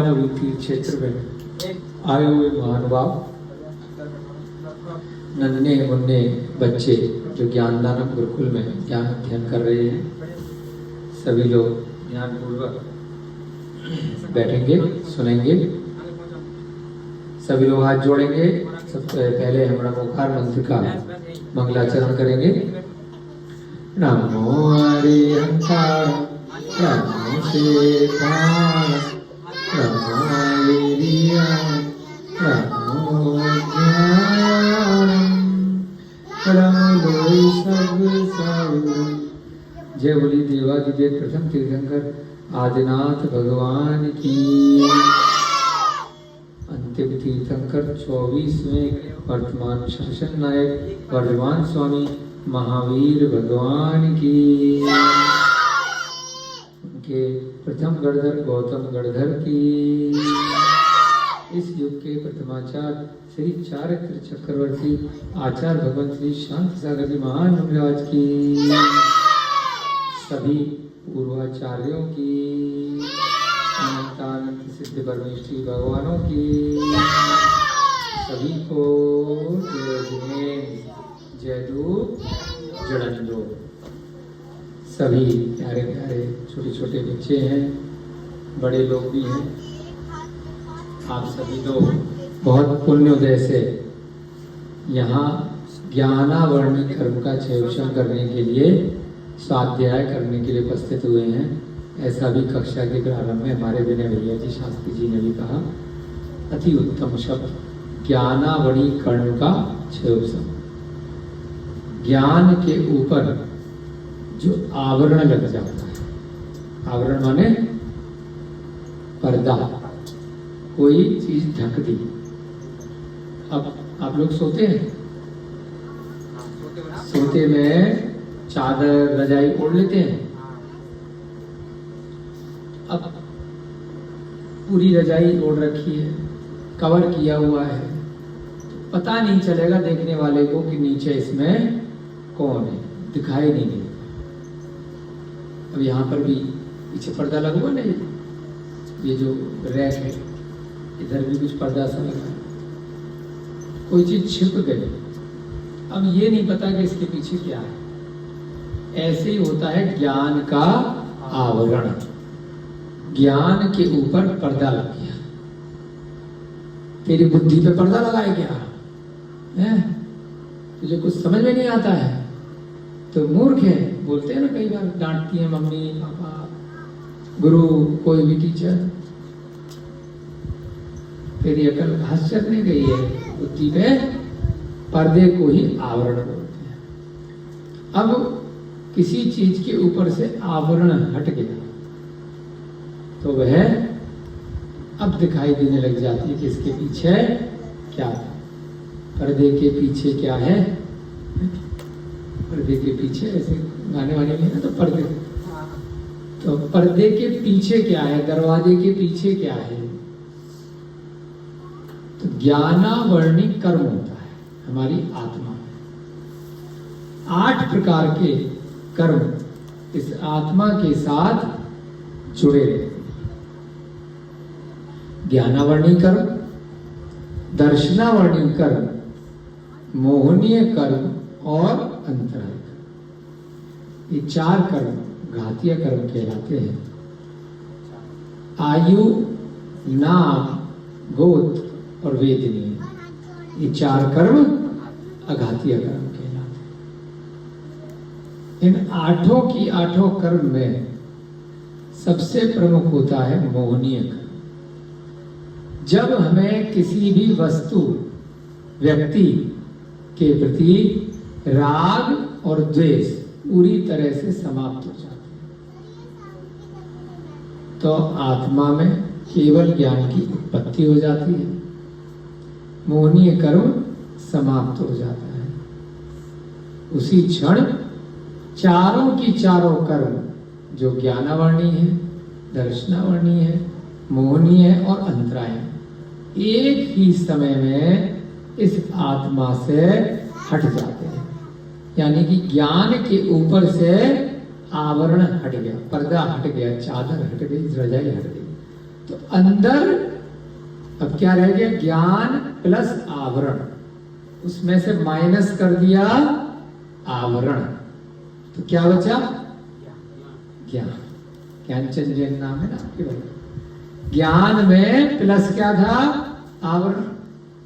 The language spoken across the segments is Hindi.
तीर्थ क्षेत्र में आए हुए महानुभाव, नन्हे मुन्ने बच्चे जो ज्ञानदानम गुरुकुल में ज्ञान अध्ययन कर रहे हैं, सभी लोग ध्यान पूर्वक बैठेंगे, सुनेंगे। सभी लोग हाथ जोड़ेंगे। सबसे पहले हमारा ओंकार मंत्र का मंगलाचरण करेंगे। नमो हरिहंकार, नमो शेषाय, नमो वीर्याय, नमो ज्ञानाय, नमो लोई सब सब। जय बोली देवादिदेव प्रथम तीर्थंकर आदिनाथ भगवान की। अंतिम तीर्थंकर 24वें वर्तमान शासन नायक वर्धमान स्वामी महावीर भगवान की। उनके प्रथम गणधर गौतम गणधर की। इस युग के प्रथमाचार्य श्री चारित्र चक्रवर्ती आचार्य भगवान श्री शांति सागर जी महान महाराज की। सभी पूर्वाचार्यों की, अनंतानंद सिद्ध परमेश्वरी भगवानों की। सभी को जय जिनेन्द्र, जय धूप, जड़ंदो। सभी प्यारे प्यारे छोटे छोटे बच्चे हैं, बड़े लोग भी हैं। आप सभी लोग बहुत पुण्योदय से यहाँ ज्ञानावर्णी कर्म का क्षयभूषण करने के लिए, स्वाध्याय करने के लिए उपस्थित हुए हैं। ऐसा भी कक्षा के प्रारंभ में हमारे विनय भैया जी शास्त्री जी ने भी कहा। अति उत्तम शब्द ज्ञानावणी कर्म का क्षयोत्सव। ज्ञान के ऊपर जो आवरण लग जाता है, आवरण माने पर्दा, कोई चीज ढक दी। अब आप लोग सोते हैं, सोते में चादर रजाई ओढ़ लेते हैं। अब पूरी रजाई ओढ़ रखी है, कवर किया हुआ है, पता नहीं चलेगा देखने वाले को कि नीचे इसमें कौन है, दिखाई नहीं देगा। अब यहाँ पर भी पीछे पर्दा लगा हुआ नहीं, ये जो रैक है इधर भी कुछ पर्दा सा लगा है, कोई चीज छिप गई। अब ये नहीं पता कि इसके पीछे क्या है। ऐसे ही होता है ज्ञान का आवरण। ज्ञान के ऊपर पर्दा लग गया। तेरी बुद्धि पे पर्दा लगाया गया है, तुझे कुछ समझ में नहीं आता है तो मूर्ख है। बोलते हैं ना, कई बार डांटती है मम्मी पापा, गुरु, कोई भी टीचर। तेरी अकल घास चरने गई है। बुद्धि पे पर्दे को ही आवरण बोलते हैं। अब किसी चीज के ऊपर से आवरण हट गया तो वह अब दिखाई देने लग जाती है कि इसके पीछे क्या था। पर्दे के पीछे क्या है? पर्दे के पीछे, ऐसे गाने वाले में ना, तो पर्दे, तो पर्दे के पीछे क्या है, दरवाजे के पीछे क्या है? तो ज्ञानावर्णी कर्म होता है हमारी आत्मा में। 8 प्रकार के कर्म इस आत्मा के साथ जुड़े रहते हैं। ज्ञानावर्णी कर्म, दर्शनावर्णी कर्म, मोहनीय कर्म और अंतराय कर्म। ये 4 कर्म घातीय कर्म कहलाते हैं। आयु, नाम, गोत्र और वेदनीय, ये 4 कर्म अघातीय कर्म कहलाते हैं। इन 8 की 8 कर्म में सबसे प्रमुख होता है मोहनीय कर्म। जब हमें किसी भी वस्तु, व्यक्ति के प्रति राग और द्वेष पूरी तरह से समाप्त हो जाते हैं तो आत्मा में केवल ज्ञान की उत्पत्ति हो जाती है। मोहनीय कर्म समाप्त हो जाता है। उसी क्षण चारों की चारों कर्म जो ज्ञानावर्णी है, दर्शनावर्णी है, मोहनीय है और अंतराय, एक ही समय में इस आत्मा से हट जाते हैं। यानी कि ज्ञान के ऊपर से आवरण हट गया, पर्दा हट गया, चादर हट गई, रजाई हट गई, तो अंदर अब क्या रह गया? ज्ञान प्लस आवरण, उसमें से माइनस कर दिया आवरण, तो क्या बचा? ज्ञान। ज्ञानचंद जैन नाम है ना आपके भाई। ज्ञान में प्लस क्या था? आवरण,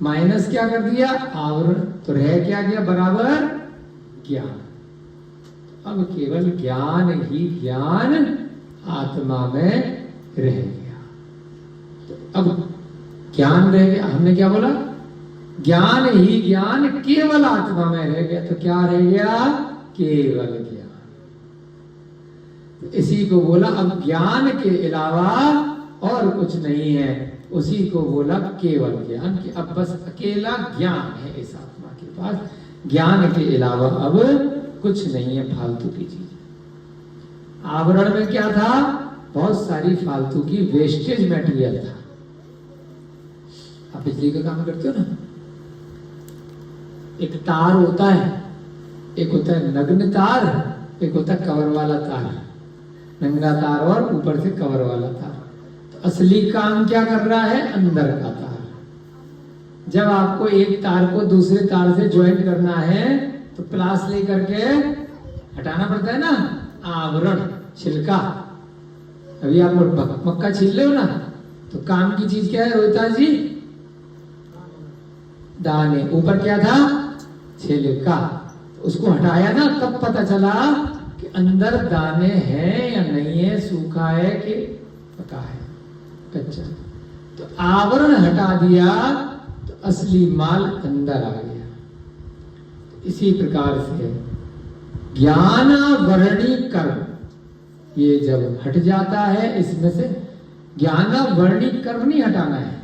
माइनस क्या कर दिया? आवरण, तो रह क्या गया? बराबर ज्ञान। अब केवल ज्ञान ही ज्ञान आत्मा में रह गया। तो अब ज्ञान रह गया, हमने क्या बोला? ज्ञान ही ज्ञान केवल आत्मा में रह गया, तो क्या रह गया? केवल ज्ञान। तो इसी को बोला अब ज्ञान के अलावा और कुछ नहीं है, उसी को बोला केवल ज्ञान, कि अब बस अकेला ज्ञान है इस आत्मा के पास, ज्ञान के अलावा अब कुछ नहीं है फालतू की चीज। आवरण में क्या था? बहुत सारी फालतू की वेस्टेज मटेरियल था। आप बिजली का काम करते हो ना, एक तार होता है, एक होता है नग्न तार, एक होता है कवर वाला तार, नंगा तार और ऊपर से कवर वाला तार। तो असली काम क्या कर रहा है? अंदर का तार। जब आपको एक तार को दूसरे तार से ज्वाइन करना है तो प्लास लेकर के हटाना पड़ता है ना, आवरण, छिलका। अभी आप मक्का छील रहे हो ना, तो काम की चीज क्या है रोहिता जी? दाने। ऊपर क्या था? छिलका। उसको हटाया ना, तब पता चला कि अंदर दाने हैं या नहीं है, सूखा है कि पका है, कच्चा। तो आवरण हटा दिया तो असली माल अंदर आ गया। इसी प्रकार से ज्ञानावर्णी कर्म, ये जब हट जाता है, इसमें से ज्ञानावर्णी कर्म नहीं हटाना है।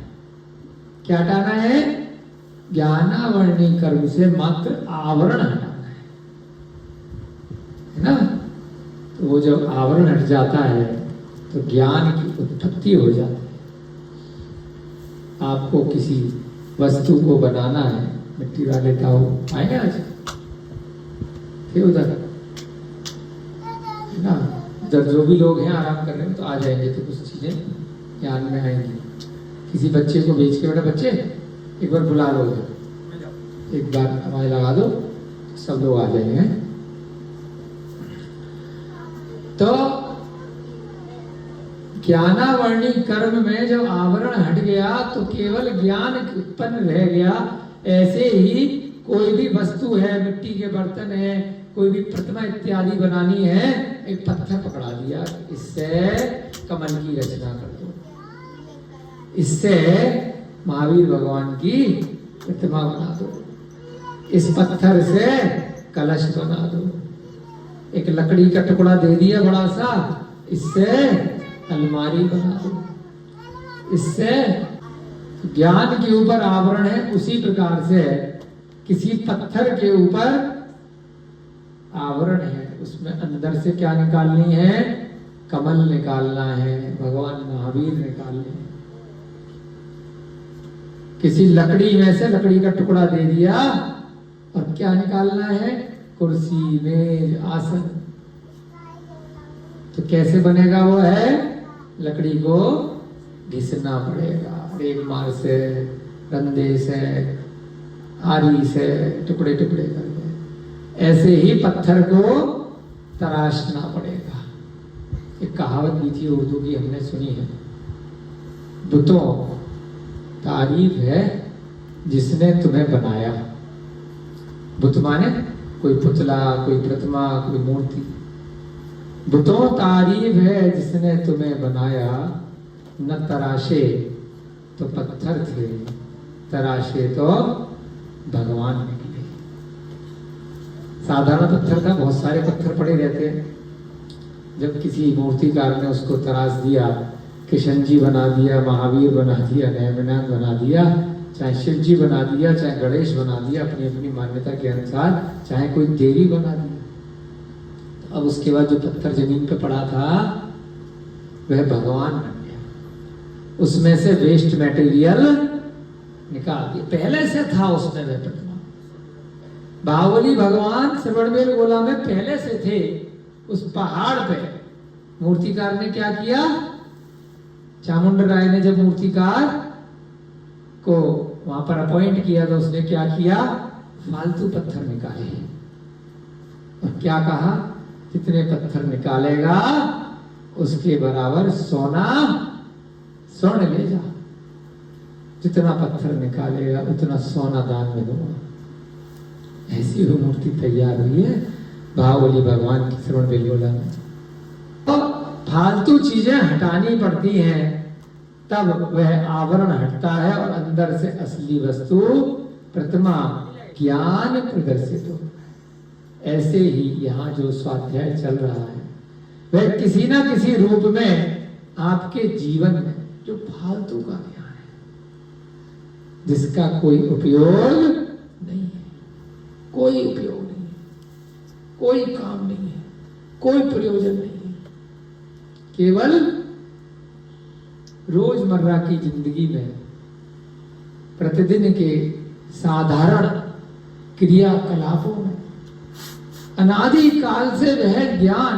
क्या हटाना है? ज्ञानावर्णी कर्म से मात्र आवरण हटाना है ना। तो वो जब आवरण हट जाता है तो ज्ञान की उत्पत्ति हो जाती है। आपको किसी वस्तु को बनाना है, मिट्टी वाले ताऊ आएंगे आज फिर उधर ना, जब जो भी लोग हैं आराम कर रहे हैं तो आ जाएंगे, तो कुछ चीजें ध्यान में आएंगी। किसी बच्चे को भेज के, बेटा बच्चे एक बार बुला लो, एक बार हमारे लगा दो, सब लोग आ जाएंगे। तो ज्ञानावर्णी कर्म में जब आवरण हट गया तो केवल ज्ञान उत्पन्न रह गया। ऐसे ही कोई भी वस्तु है, मिट्टी के बर्तन है, कोई भी प्रतिमा इत्यादि बनानी है, एक पत्थर पकड़ा दिया, इससे कमल की रचना कर दो, इससे महावीर भगवान की प्रतिमा बना दो, इस पत्थर से कलश बना दो, एक लकड़ी का टुकड़ा दे दिया बड़ा सा, इससे अलमारी बना दो। इससे ज्ञान के ऊपर आवरण है, उसी प्रकार से किसी पत्थर के ऊपर आवरण है, उसमें अंदर से क्या निकालनी है? कमल निकालना है, भगवान महावीर निकालने हैं। किसी लकड़ी में से लकड़ी का टुकड़ा दे दिया और क्या निकालना है? कुर्सी, मेज, आसन। तो कैसे बनेगा? वो है लकड़ी को घिसना पड़ेगा, रेगमार से, रंधे से, आरी से, टुकड़े टुकड़े करके। ऐसे ही पत्थर को तराशना पड़ेगा। एक कहावत भी थी उर्दू की, हमने सुनी है, बुतों तारीफ है जिसने तुम्हें बनाया। बुत माने कोई पुतला, कोई प्रतिमा, कोई मूर्ति। बुतों तारीफ है जिसने तुम्हें बनाया, न तराशे तो पत्थर थे, तराशे तो भगवान निकले। साधारण पत्थर था, बहुत सारे पत्थर पड़े रहते हैं। जब किसी मूर्तिकार ने उसको तराश दिया, किशन जी बना दिया, महावीर बना दिया, नैमिनाथ बना दिया, चाहे शिव जी बना दिया, चाहे गणेश बना दिया, अपनी अपनी मान्यता के अनुसार, चाहे कोई देवी बना दिया। अब उसके बाद जो पत्थर जमीन पे पड़ा था वह भगवान बन गया। उसमें से वेस्ट मटेरियल निकाल दिया, पहले से था उसमें वह प्रतिमा। बाहुबली भगवान श्रवणबेल गोला में पहले से थे। उस पहाड़ पे मूर्तिकार ने क्या किया? चामुंड राय ने जब मूर्तिकार को वहां पर अपॉइंट किया तो उसने क्या किया, फालतू पत्थर निकाले और क्या कहा, जितने पत्थर निकालेगा उसके बराबर सोना स्वर्ण ले जा, जितना पत्थर निकालेगा उतना सोना दान में दूंगा। ऐसी वो मूर्ति तैयार हुई है बाहुबली भगवान की श्रवण बेलगोला में। तो फालतू चीजें हटानी पड़ती हैं तब वह आवरण हटता है और अंदर से असली वस्तु प्रतिमा ज्ञान प्रदर्शित होता है। ऐसे ही यहाँ जो स्वाध्याय चल रहा है वह किसी ना किसी रूप में आपके जीवन में जो फालतू का ज्ञान है, जिसका कोई उपयोग नहीं है, कोई उपयोग नहीं है, कोई काम नहीं है, कोई प्रयोजन नहीं है, केवल रोजमर्रा की जिंदगी में प्रतिदिन के साधारण क्रियाकलापों में अनादि काल से वह ज्ञान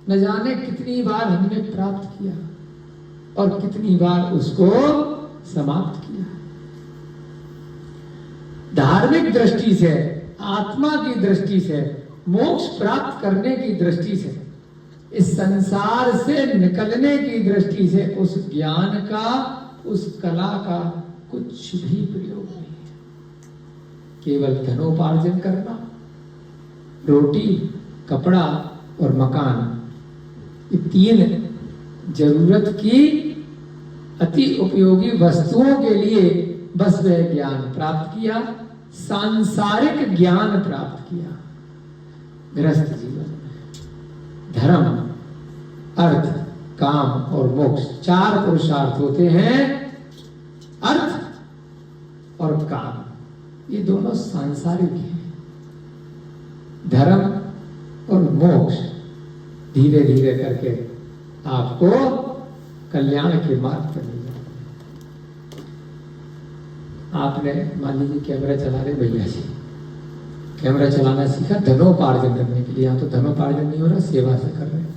न जाने कितनी बार हमने प्राप्त किया और कितनी बार उसको समाप्त किया। धार्मिक दृष्टि से, आत्मा की दृष्टि से, मोक्ष प्राप्त करने की दृष्टि से, इस संसार से निकलने की दृष्टि से उस ज्ञान का, उस कला का कुछ भी प्रयोग नहीं है। केवल धनोपार्जन करना, रोटी, कपड़ा और मकान, ये तीन जरूरत की अति उपयोगी वस्तुओं के लिए बस वह ज्ञान प्राप्त किया, सांसारिक ज्ञान प्राप्त किया। गृहस्थ जीवन में धर्म, अर्थ, काम और मोक्ष चार पुरुषार्थ होते हैं। अर्थ और काम ये दोनों सांसारिक हैं। धर्म और मोक्ष धीरे धीरे करके आपको कल्याण के मार्ग पर ले जाते हैं। आपने मान लीजिए कैमरा चला रहे भैया जी, कैमरा चलाना सीखा धनोपार्जन करने के लिए। यहाँ तो धनोपार्जन नहीं हो रहा, सेवा से कर रहे हैं,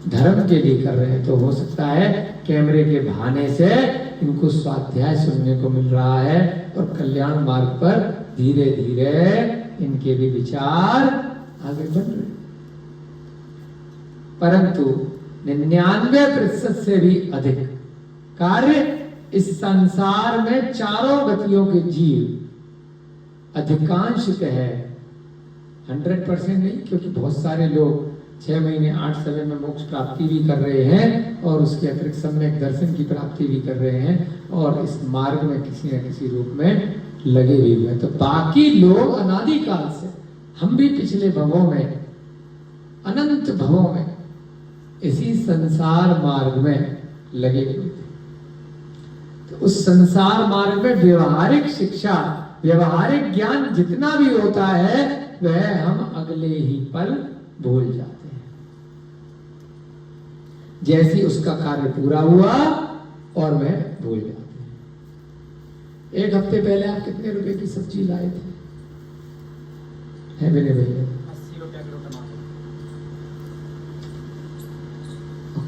धर्म के लिए कर रहे हैं। तो हो सकता है कैमरे के बहाने से इनको स्वाध्याय सुनने को मिल रहा है और कल्याण मार्ग पर धीरे धीरे इनके भी विचार आगे बढ़ रहे हैं। परंतु 99% से भी अधिक कार्य इस संसार में चारों गतियों के जीव अधिकांशतः 100% नहीं, क्योंकि बहुत सारे लोग 6 महीने 8 समय में मोक्ष प्राप्ति भी कर रहे हैं और उसके अतिरिक्त सम्यक दर्शन की प्राप्ति भी कर रहे हैं और इस मार्ग में किसी न किसी रूप में लगे हुए हैं। तो बाकी लोग अनादि काल से, हम भी पिछले भवों में, अनंत भवों में इसी संसार मार्ग में लगे हुए थे। तो उस संसार मार्ग में व्यवहारिक शिक्षा, व्यवहारिक ज्ञान जितना भी होता है वह हम अगले ही पल भूल जाते हैं। जैसे उसका कार्य पूरा हुआ और वह भूल जाते हैं। 1 हफ्ते पहले आप कितने रुपए की सब्जी लाए थे? है मेरे भैया 80 रुपया किलो टमाटर।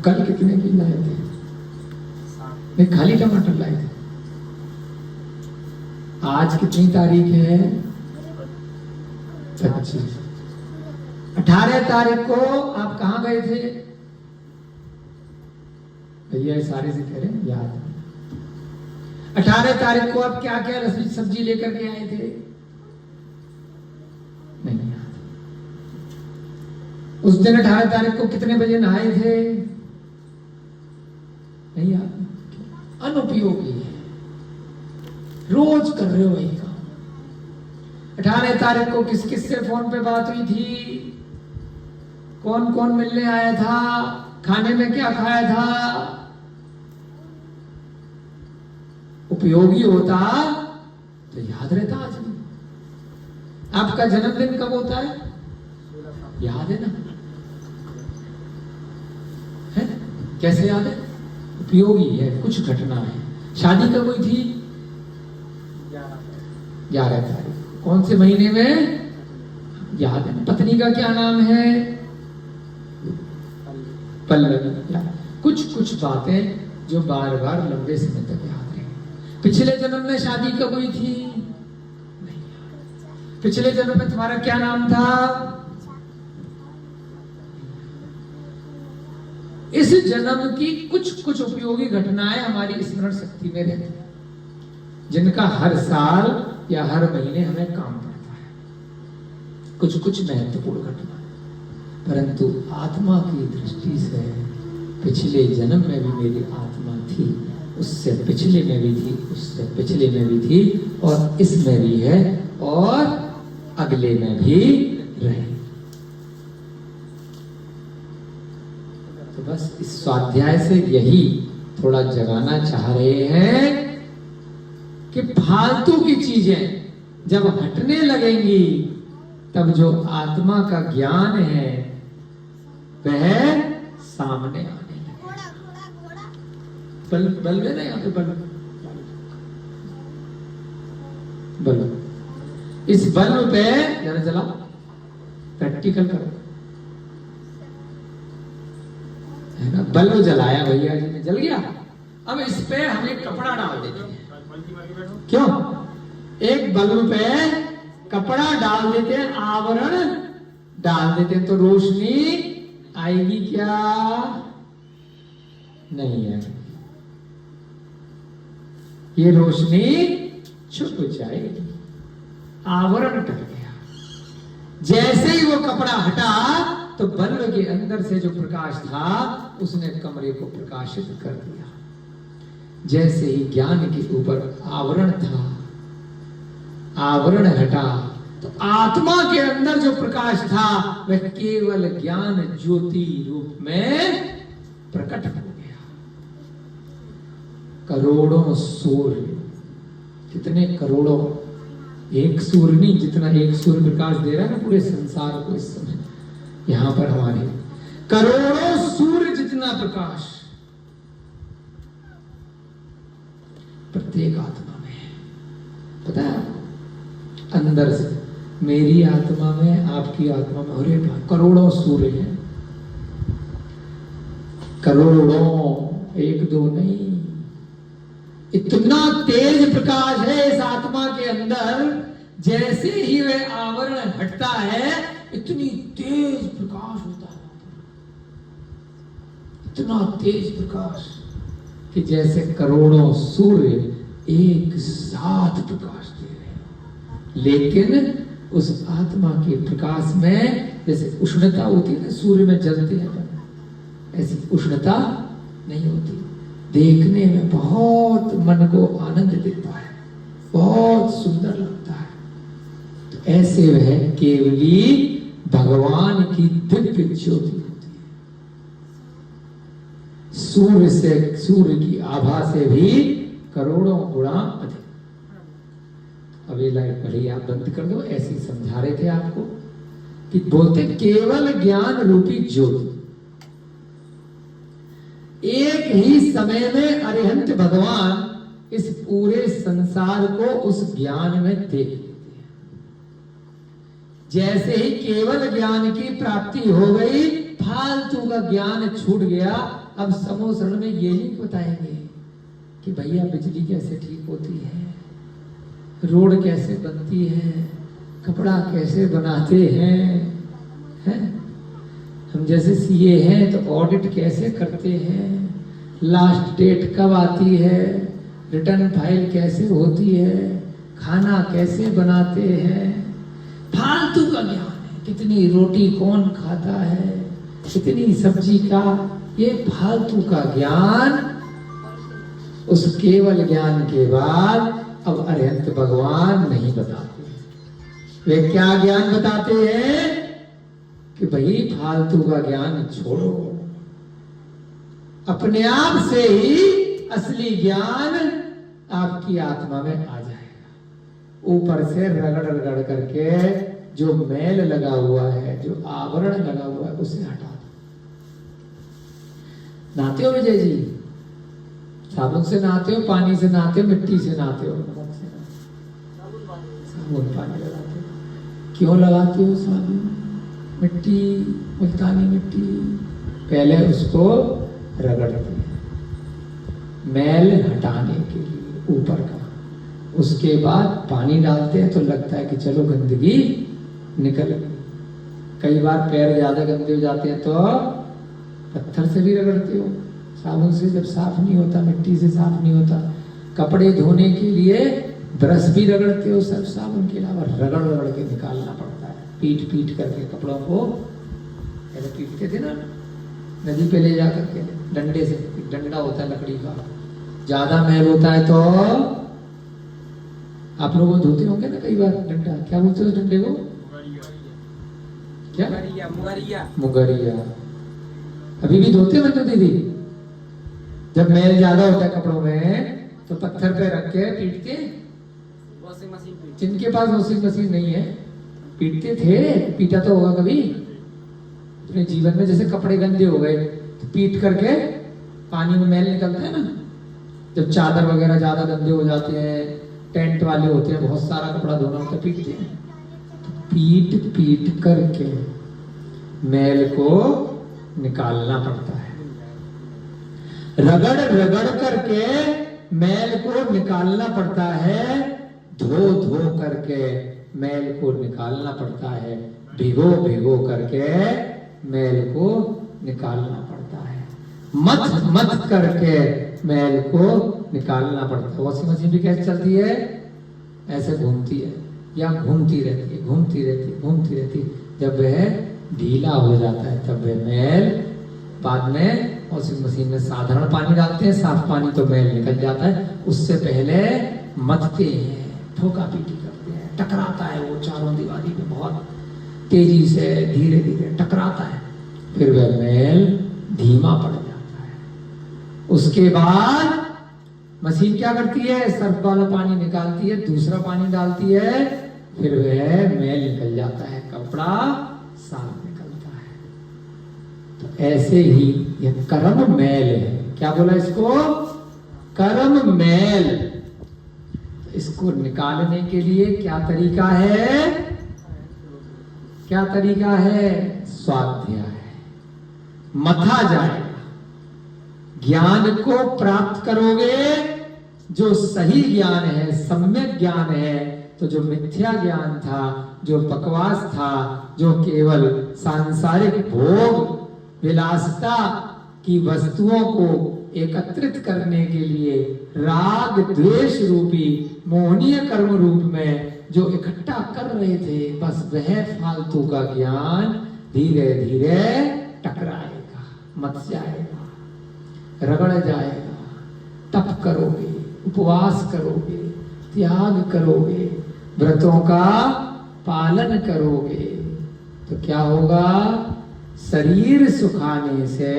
कल कितने की लाए थे? नहीं, खाली टमाटर लाए थे। आज कितनी तारीख है? 25। 18 तारीख को आप कहां गए थे? भैया सारे से कह रहे हैं याद। 18 तारीख को आप क्या क्या सब्जी लेकर के आए थे? नहीं याद। उस दिन 18 तारीख को कितने बजे नहाए थे? नहीं याद। अनुपयोगी है, रोज कर रहे हो वही काम। 18 तारीख को किस किस से फोन पे बात हुई थी? कौन कौन मिलने आया था? खाने में क्या खाया था? उपयोगी होता तो याद रहता। आज भी आपका जन्मदिन कब होता है? याद है ना? है? कैसे याद है? उपयोगी है, कुछ घटना है। शादी कब हुई थी? 11 तारीख। कौन से महीने में? याद है। पत्नी का क्या नाम है? पल्लवी। कुछ कुछ बातें जो बार बार लंबे समय तक याद रहे। पिछले जन्म में शादी कब हुई थी? नहीं। पिछले जन्म में तुम्हारा क्या नाम था? इस जन्म की कुछ कुछ उपयोगी घटनाएं हमारी स्मरण शक्ति में रहती है, जिनका हर साल या हर महीने हमें काम पड़ता है, कुछ कुछ महत्वपूर्ण घटना। परंतु आत्मा की दृष्टि से पिछले जन्म में भी मेरी आत्मा थी, उससे पिछले में भी थी, उससे पिछले में भी थी, और इसमें भी है, और अगले में भी रहे। तो बस इस स्वाध्याय से यही थोड़ा जगाना चाह रहे हैं कि फालतू की चीजें जब हटने लगेंगी, तब जो आत्मा का ज्ञान है वह सामने आने लगेगा। बल्ब है ना यहाँ पे, बल्ब, इस बल्ब पे जरा जला, प्रैक्टिकल करो, है ना। बल्ब जलाया भैया जी ने, जल गया। अब इस पे हम एक कपड़ा डाल देते हैं। क्यों? एक बल्ब पे कपड़ा डाल देते हैं, आवरण डाल देते हैं, तो रोशनी आएगी क्या? नहीं आएगी। ये रोशनी छुप जाएगी, आवरण कर गया। जैसे ही वो कपड़ा हटा तो बल्ब के अंदर से जो प्रकाश था उसने कमरे को प्रकाशित कर दिया। जैसे ही ज्ञान के ऊपर आवरण था, आवरण हटा, तो आत्मा के अंदर जो प्रकाश था वह केवल ज्ञान ज्योति रूप में प्रकट हो गया। करोड़ों सूर्य, कितने करोड़ों, एक सूर्य नहीं, जितना एक सूर्य प्रकाश दे रहा है ना पूरे संसार को इस समय, यहां पर हमारे करोड़ों सूर्य जितना प्रकाश प्रत्येक आत्मा में है। पता है, अंदर से मेरी आत्मा में, आपकी आत्मा में, अरे करोड़ों सूर्य हैं, करोड़ों, एक दो नहीं। इतना तेज प्रकाश है इस आत्मा के अंदर, जैसे ही वह आवरण हटता है इतनी तेज प्रकाश होता है, इतना तेज प्रकाश कि जैसे करोड़ों सूर्य एक साथ प्रकाश दे रहे हैं। लेकिन उस आत्मा के प्रकाश में जैसे उष्णता होती है ना, सूर्य में जलते हैं, ऐसी उष्णता नहीं होती। देखने में बहुत मन को आनंद देता है, बहुत सुंदर लगता है। तो ऐसे वह केवली भगवान की दिव्य ज्योति होती है। सूर्य से, सूर्य की आभा से भी करोड़ों गुणा अधिक। अब ये लाइट पढ़िए, आप बंद कर दो। ऐसे ही समझा रहे थे आपको कि बोलते केवल ज्ञान रूपी ज्योति। एक ही समय में अरिहंत भगवान इस पूरे संसार को उस ज्ञान में देख लेते हैं। जैसे ही केवल ज्ञान की प्राप्ति हो गई, फालतू का ज्ञान छूट गया। अब समोसरण में ये नहीं बताएंगे कि भैया बिजली कैसे ठीक होती है, रोड कैसे बनती है, कपड़ा कैसे बनाते हैं? हम जैसे सीए हैं तो ऑडिट कैसे करते हैं, लास्ट डेट कब आती है, रिटर्न फाइल कैसे होती है, खाना कैसे बनाते हैं। फालतू का ज्ञान है। कितनी रोटी कौन खाता है, कितनी सब्जी का, ये फालतू का ज्ञान। उस केवल ज्ञान के बाद अब अरिहंत भगवान नहीं बताते। वे क्या ज्ञान बताते हैं कि भाई फालतू का ज्ञान छोड़ो, अपने आप से ही असली ज्ञान आपकी आत्मा में आ जाएगा। ऊपर से रगड़ रगड़ करके जो मैल लगा हुआ है, जो आवरण लगा हुआ है, उसे हटा दो। नहाते हो विजय जी? साबुन से नहाते हो, पानी से नहाते हो, मिट्टी से नहाते हो? साबुन पानी लगाते हो। क्यों लगाते हो साबुन? मिट्टी, मुल्तानी मिट्टी, पहले उसको रगड़ते हैं, मैल हटाने के लिए ऊपर का। उसके बाद पानी डालते हैं तो लगता है कि चलो गंदगी निकल गई। कई बार पैर ज्यादा गंदे हो जाते हैं तो पत्थर से भी रगड़ते हो, साबुन से जब साफ नहीं होता, मिट्टी से साफ नहीं होता। कपड़े धोने के लिए ब्रश भी रगड़ते हो, सब साबुन के अलावा रगड़ रगड़ के निकालना पड़ता है, पीट पीट करके कपड़ों को। पहले पीटते थे ना नदी पे ले जा करके डंडे से, डंडा होता है लकड़ी का, ज्यादा मैल होता है तो आप लोग धोते होंगे ना कई बार डंडा, क्या बोलते हो डंडे को? क्या? मुगरिया। मुगरिया। अभी भी धोते हो तो दीदी? जब मैल ज्यादा होता है कपड़ों में तो पत्थर पे रख के पीटते। वॉशिंग मशीन पे, जिनके पास वॉशिंग मशीन नहीं है पीटते थे, पीटा तो होगा कभी अपने जीवन में। जैसे कपड़े गंदे हो गए तो पीट करके पानी में मैल निकलता है ना। जब चादर वगैरह ज्यादा गंदे हो जाते हैं, टेंट वाले होते हैं, बहुत सारा कपड़ा धोना होता है, पीटते हैं। तो पीट पीट करके मैल को निकालना पड़ता है, रगड़ रगड़ करके मैल को निकालना पड़ता है, धो धो करके मैल को निकालना पड़ता है, भिगो भिगो करके मैल को निकालना पड़ता है, मथ मथ करके मैल को निकालना पड़ता है। वॉशिंग मशीन भी कैसे चलती है? ऐसे घूमती है या घूमती रहती है, घूमती रहती है, घूमती रहती है। जब वह ढीला हो जाता है तब वह मैल, बाद में वॉशिंग मशीन में साधारण पानी डालते हैं, साफ पानी तो मैल निकल जाता है। उससे पहले मथते हैं, ठोका पीटी करते हैं, टकराता है वो चारों दीवारी में बहुत तेजी से, धीरे धीरे टकराता है, फिर वह मैल धीमा पड़ जाता है। उसके बाद मशीन क्या करती है? सर्फ वाला पानी निकालती है, दूसरा पानी डालती है, फिर वह मैल निकल जाता है, कपड़ा साफ निकलता है। तो ऐसे ही यह कर्म मैल है। क्या बोला इसको? कर्म मैल। तो इसको निकालने के लिए क्या तरीका है? क्या तरीका है? स्वाध्याय है, मथा जाएगा। ज्ञान को प्राप्त करोगे, जो सही ज्ञान है, सम्यक ज्ञान है, तो जो मिथ्या ज्ञान था, जो बकवास था, जो केवल सांसारिक भोग विलासिता की वस्तुओं को एकत्रित करने के लिए राग द्वेष रूपी मोहनीय कर्म रूप में जो इकट्ठा कर रहे थे, बस वह फालतू का ज्ञान धीरे धीरे टकराएगा, मत जाएगा, रगड़ जाएगा। तप करोगे, उपवास करोगे, त्याग करोगे, व्रतों का पालन करोगे, तो क्या होगा? शरीर सुखाने से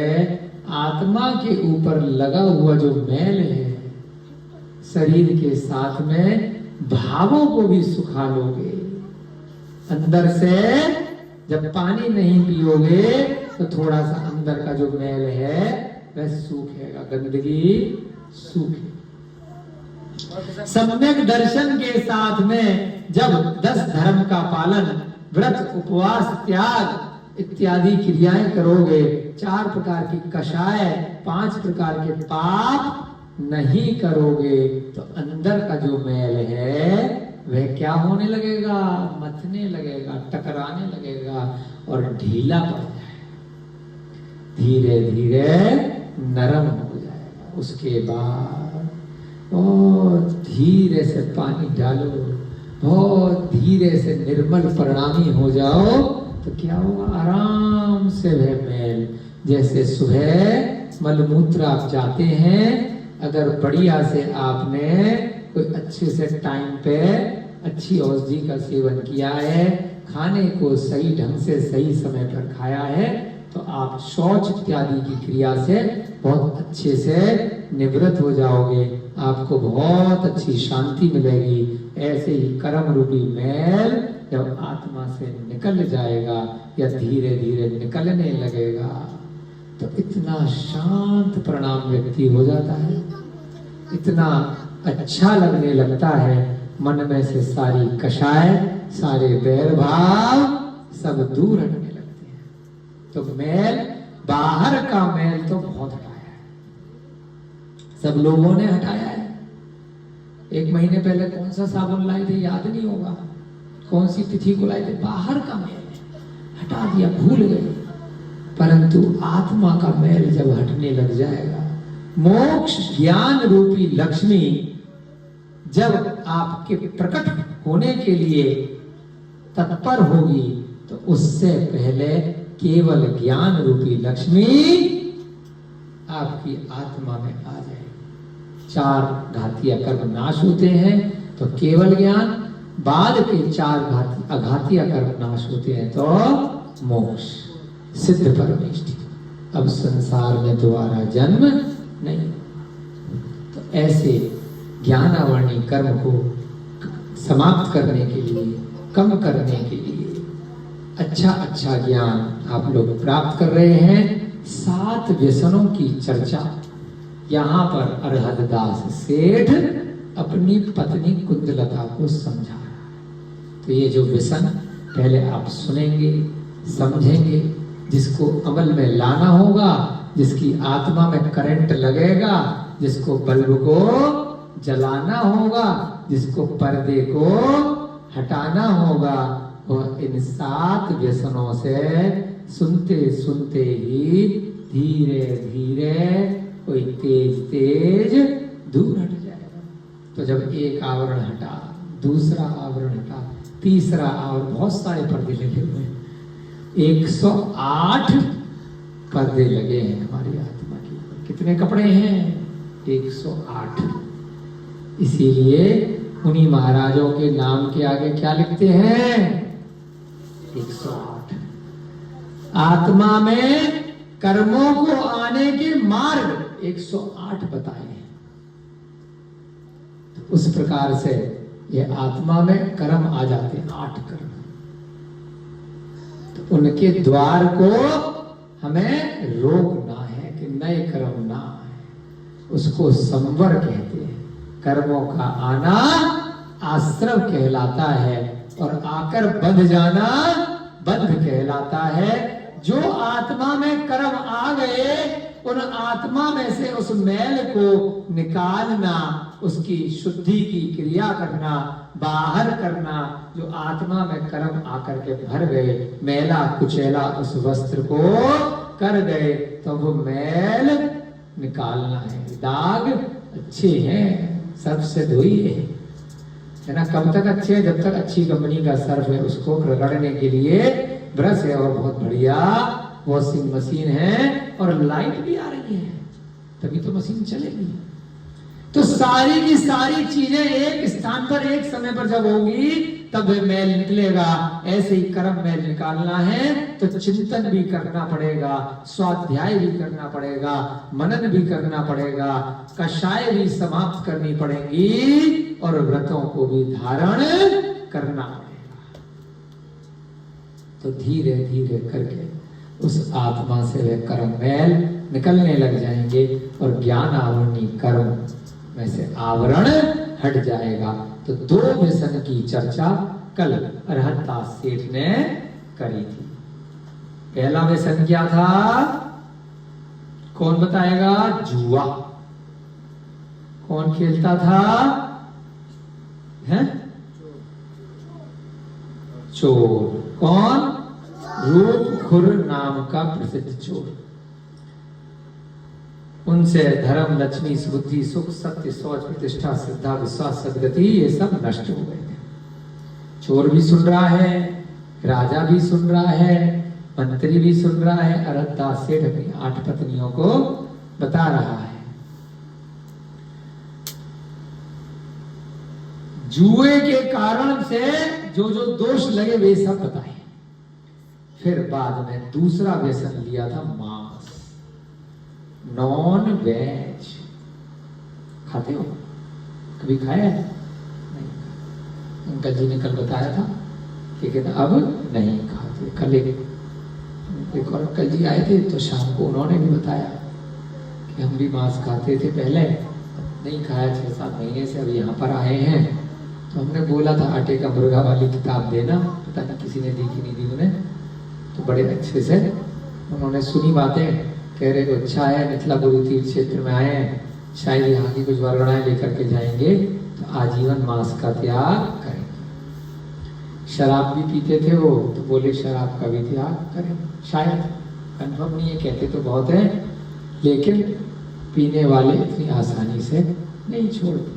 आत्मा के ऊपर लगा हुआ जो मैल है, शरीर के साथ में भावों को भी सुखा लोगे। अंदर से जब पानी नहीं पियोगे तो थोड़ा सा अंदर का जो मैल है वह सूखेगा, गंदगी सूखेगी। सम्यक दर्शन के साथ में जब 10 धर्म का पालन, व्रत, उपवास, त्याग इत्यादि क्रियाएं करोगे, 4 प्रकार की कषाय, 5 प्रकार के पाप नहीं करोगे, तो अंदर का जो मैल है वह क्या होने लगेगा? मथने लगेगा, टकराने लगेगा और ढीला पड़ जाएगा, धीरे धीरे नरम हो जाएगा। उसके बाद बहुत धीरे से पानी डालो, बहुत धीरे से निर्मल परिणामी हो जाओ, तो क्या होगा? आराम से वह मैल, जैसे सुबह मलमूत्र आप जाते हैं, अगर बढ़िया से आपने कोई अच्छे से टाइम पे अच्छी औषधि का सेवन किया है, खाने को सही ढंग से सही समय पर खाया है, तो आप शौच इत्यादि की क्रिया से बहुत अच्छे से निवृत्त हो जाओगे, आपको बहुत अच्छी शांति मिलेगी। ऐसे ही कर्म रूपी मैल जब आत्मा से निकल जाएगा या धीरे धीरे निकलने लगेगा, तो इतना शांत परिणाम व्यक्ति हो जाता है, इतना अच्छा लगने लगता है, मन में से सारी कषाय, सारे बैर भाव सब दूर हटने लगते हैं। तो मैल, बाहर का मैल तो बहुत हटाया है, सब लोगों ने हटाया है। 1 महीने पहले कौन सा साबुन लाए थे याद नहीं होगा, कौन सी तिथि को लाए थे, बाहर का मैल हटा दिया, भूल गए। परंतु आत्मा का मैल जब हटने लग जाएगा, मोक्ष ज्ञान रूपी लक्ष्मी जब आपके प्रकट होने के लिए तत्पर होगी, तो उससे पहले केवल ज्ञान रूपी लक्ष्मी आपकी आत्मा में आ जाएगी। 4 घातीय कर्म नाश होते हैं तो केवल ज्ञान, बाद के 4 अघातीय कर्म नाश होते हैं तो मोक्ष, सिद्ध परमेष्टि। अब संसार में दोबारा जन्म नहीं। तो ऐसे ज्ञानावर्णी कर्म को समाप्त करने के लिए, कम करने के लिए अच्छा ज्ञान आप लोग प्राप्त कर रहे हैं। 7 व्यसनों की चर्चा यहाँ पर अरहददास सेठ अपनी पत्नी कुंदलता को समझा रहा है। तो ये जो व्यसन पहले आप सुनेंगे, समझेंगे, जिसको अमल में लाना होगा, जिसकी आत्मा में करंट लगेगा, जिसको बल्ब को जलाना होगा, जिसको पर्दे को हटाना होगा, वह इन 7 व्यसनों से सुनते सुनते ही धीरे धीरे कोई तेज दूर हट जाएगा। तो जब एक आवरण हटा, दूसरा आवरण हटा, तीसरा आवरण, बहुत सारे पर्दे लगे हुए हैं, 108 पर्दे लगे हैं हमारी आत्मा के ऊपर। कितने कपड़े हैं? 108। इसीलिए उन्हीं महाराजों के नाम के आगे क्या लिखते हैं? 108। आत्मा में कर्मों को आने के मार्ग 108 बताए हैं। तो उस प्रकार से ये आत्मा में कर्म आ जाते हैं, 8 कर्म। तो उनके द्वार को हमें रोकना है कि नए कर्म ना आए। उसको संवर कहते हैं। कर्मों का आना आश्रव कहलाता है और आकर बंध जाना बंध कहलाता है। जो आत्मा में कर्म आ गए, उन आत्मा में से उस मैल को निकालना, उसकी शुद्धि की क्रिया करना, बाहर करना। जो आत्मा में कर्म आकर के भर गए, मैला कुचैला उस वस्त्र को कर गए, तो वो मैल निकालना है। दाग अच्छे हैं, सर्फ से धोइए, है ना। कब तक अच्छे हैं? जब तक अच्छी कंपनी का सर्फ है। उसको रगड़ने के लिए ब्रश है और बहुत बढ़िया वॉशिंग मशीन है और लाइट भी आ रही है, तभी तो मशीन चलेगी। तो सारी की सारी चीजें एक स्थान पर एक समय पर जब होंगी तब मैल निकलेगा। ऐसे ही कर्म मैल निकालना है तो चिंतन भी करना पड़ेगा, स्वाध्याय भी करना पड़ेगा, मनन भी करना पड़ेगा, कषाय भी समाप्त करनी पड़ेंगी और व्रतों को भी धारण करना पड़ेगा। तो धीरे धीरे करके उस आत्मा से वे कर्म मैल निकलने लग जाएंगे और ज्ञान आवरणी कर्म में से आवरण हट जाएगा। तो 2 व्यसन की चर्चा कल अरहतदास सेठ ने करी थी। पहला व्यसन क्या था? कौन बताएगा? जुआ। कौन खेलता था? है चोर। कौन? रूप खुर नाम का प्रसिद्ध चोर। उनसे धर्म, लक्ष्मी, बुद्धि, सुख, सत्य, शौच, प्रतिष्ठा, श्रद्धा, विश्वास, सद्गति ये सब नष्ट हो गए थे। चोर भी सुन रहा है, राजा भी सुन रहा है, मंत्री भी सुन रहा है। अरहतदास सेठ अपनी 8 पत्नियों को बता रहा है। जुए के कारण से जो जो दोष लगे वे सब बताए। फिर बाद में दूसरा व्यसन लिया था मांस, नॉन वेज। खाते हो? कभी खाया? नहीं। अंकल जी ने कल बताया था, लेकिन अब नहीं खाते। कल एक और अंकल जी आए थे तो शाम को उन्होंने भी बताया कि हम भी मांस खाते थे पहले, नहीं खाया 6-7 महीने से, अब यहाँ पर आए हैं। तो हमने बोला था आटे का मुर्गा वाली किताब देना, पता नहीं किसी ने दी कि नहीं दी उन्हें। तो बड़े अच्छे से उन्होंने सुनी बातें, कह रहे अच्छा है, मिथिला गुरु तीर्थ क्षेत्र में आए हैं शायद यहाँ की कुछ वर्गणाएं लेकर के जाएंगे तो आजीवन मांस का त्याग करेंगे। शराब भी पीते थे वो, तो बोले शराब का भी त्याग करें। शायद, कंफर्म नहीं है, कहते तो बहुत है, लेकिन पीने वाले इतनी आसानी से नहीं छोड़ते।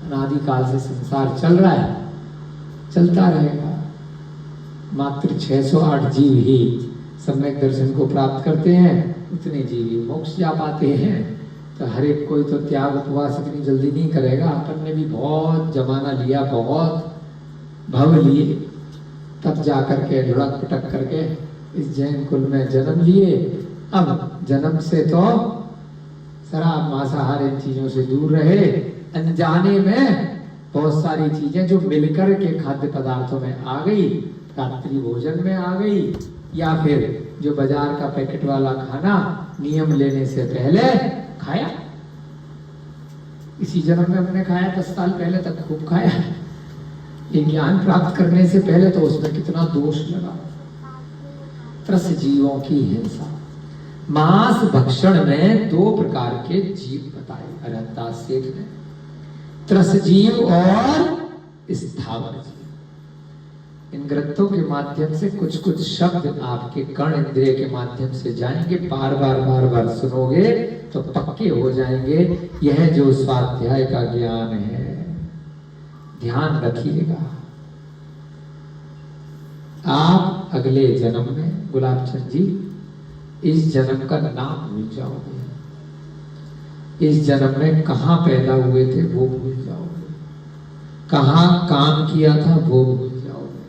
अनादिकाल से संसार चल रहा है, चलता रहेगा। मात्र 608 जीव ही सम्यक दर्शन को प्राप्त करते हैं, उतने जीव ही मोक्ष जा पाते हैं। तो हर एक कोई तो त्याग उपवास इतनी जल्दी नहीं करेगा। अपन ने भी बहुत जमाना लिया, बहुत भव लिए, तब जाकर के लुढ़क पटक करके इस जैन कुल में जन्म लिए। अब जन्म से तो शराब मांसाहार इन चीजों से दूर रहे। अनजाने में बहुत सारी चीजें जो मिलकर के खाद्य पदार्थों में आ गई, रात्रि भोजन में आ गई, या फिर जो बाजार का पैकेट वाला खाना नियम लेने से पहले खाया। इसी जन्म में हमने खाया, 10 साल पहले तक खूब खाया। ये ज्ञान प्राप्त करने से पहले तो उसमें कितना दोष लगा। त्रस जीवों की हिंसा। मांस भक्षण में 2 प्रकार के जीव बताए अरहदास सेठ ने, त्रस जीव और स्थावर जीव। इन ग्रंथों के माध्यम से कुछ कुछ शब्द आपके कर्ण इंद्रिय के माध्यम से जाएंगे। बार बार सुनोगे तो पक्के हो जाएंगे। यह जो स्वाध्याय का ज्ञान है, ध्यान रखिएगा। आप अगले जन्म में, गुलाबचंद जी, इस जन्म का नाम भूल जाओगे। इस जन्म में कहां पैदा हुए थे वो भूल जाओगे, कहां काम किया था वो भूल जाओगे,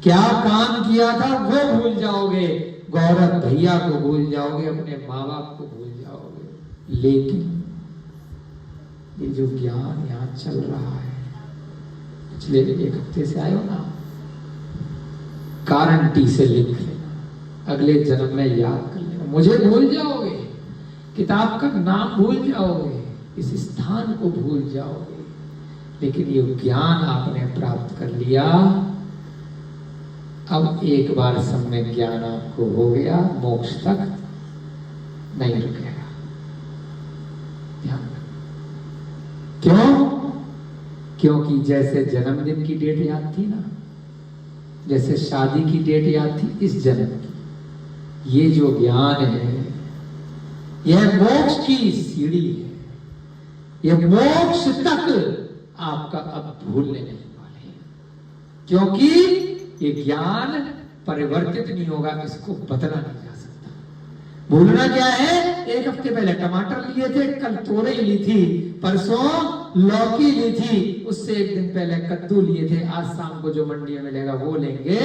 क्या काम किया था वो भूल जाओगे, गौरव भैया को भूल जाओगे, अपने माँ बाप को भूल जाओगे। लेकिन ये जो ज्ञान यहाँ चल रहा है, पिछले 1 हफ्ते से आयो ना, गारंटी से लिख लेना, अगले जन्म में याद कर लेना। मुझे भूल जाओगे, किताब का नाम भूल जाओगे, इस स्थान को भूल जाओगे, लेकिन ये ज्ञान आपने प्राप्त कर लिया। अब एक बार सम्यक ज्ञान आपको हो गया, मोक्ष तक नहीं रुकेगा। ध्यान रखना। क्यों? क्योंकि जैसे जन्मदिन की डेट याद थी ना, जैसे शादी की डेट याद थी इस जन्म की, ये जो ज्ञान है यह मोक्ष की सीढ़ी है। यह मोक्ष तक आपका अब भूलने नहीं वाले हैं, क्योंकि ये ज्ञान परिवर्तित नहीं होगा, इसको बदला नहीं जा सकता। भूलना क्या है? 1 हफ्ते पहले टमाटर लिए थे, कल तोरई ली थी, परसों लौकी ली थी, उससे 1 दिन पहले कद्दू लिए थे, आज शाम को जो मंडी में मिलेगा वो लेंगे,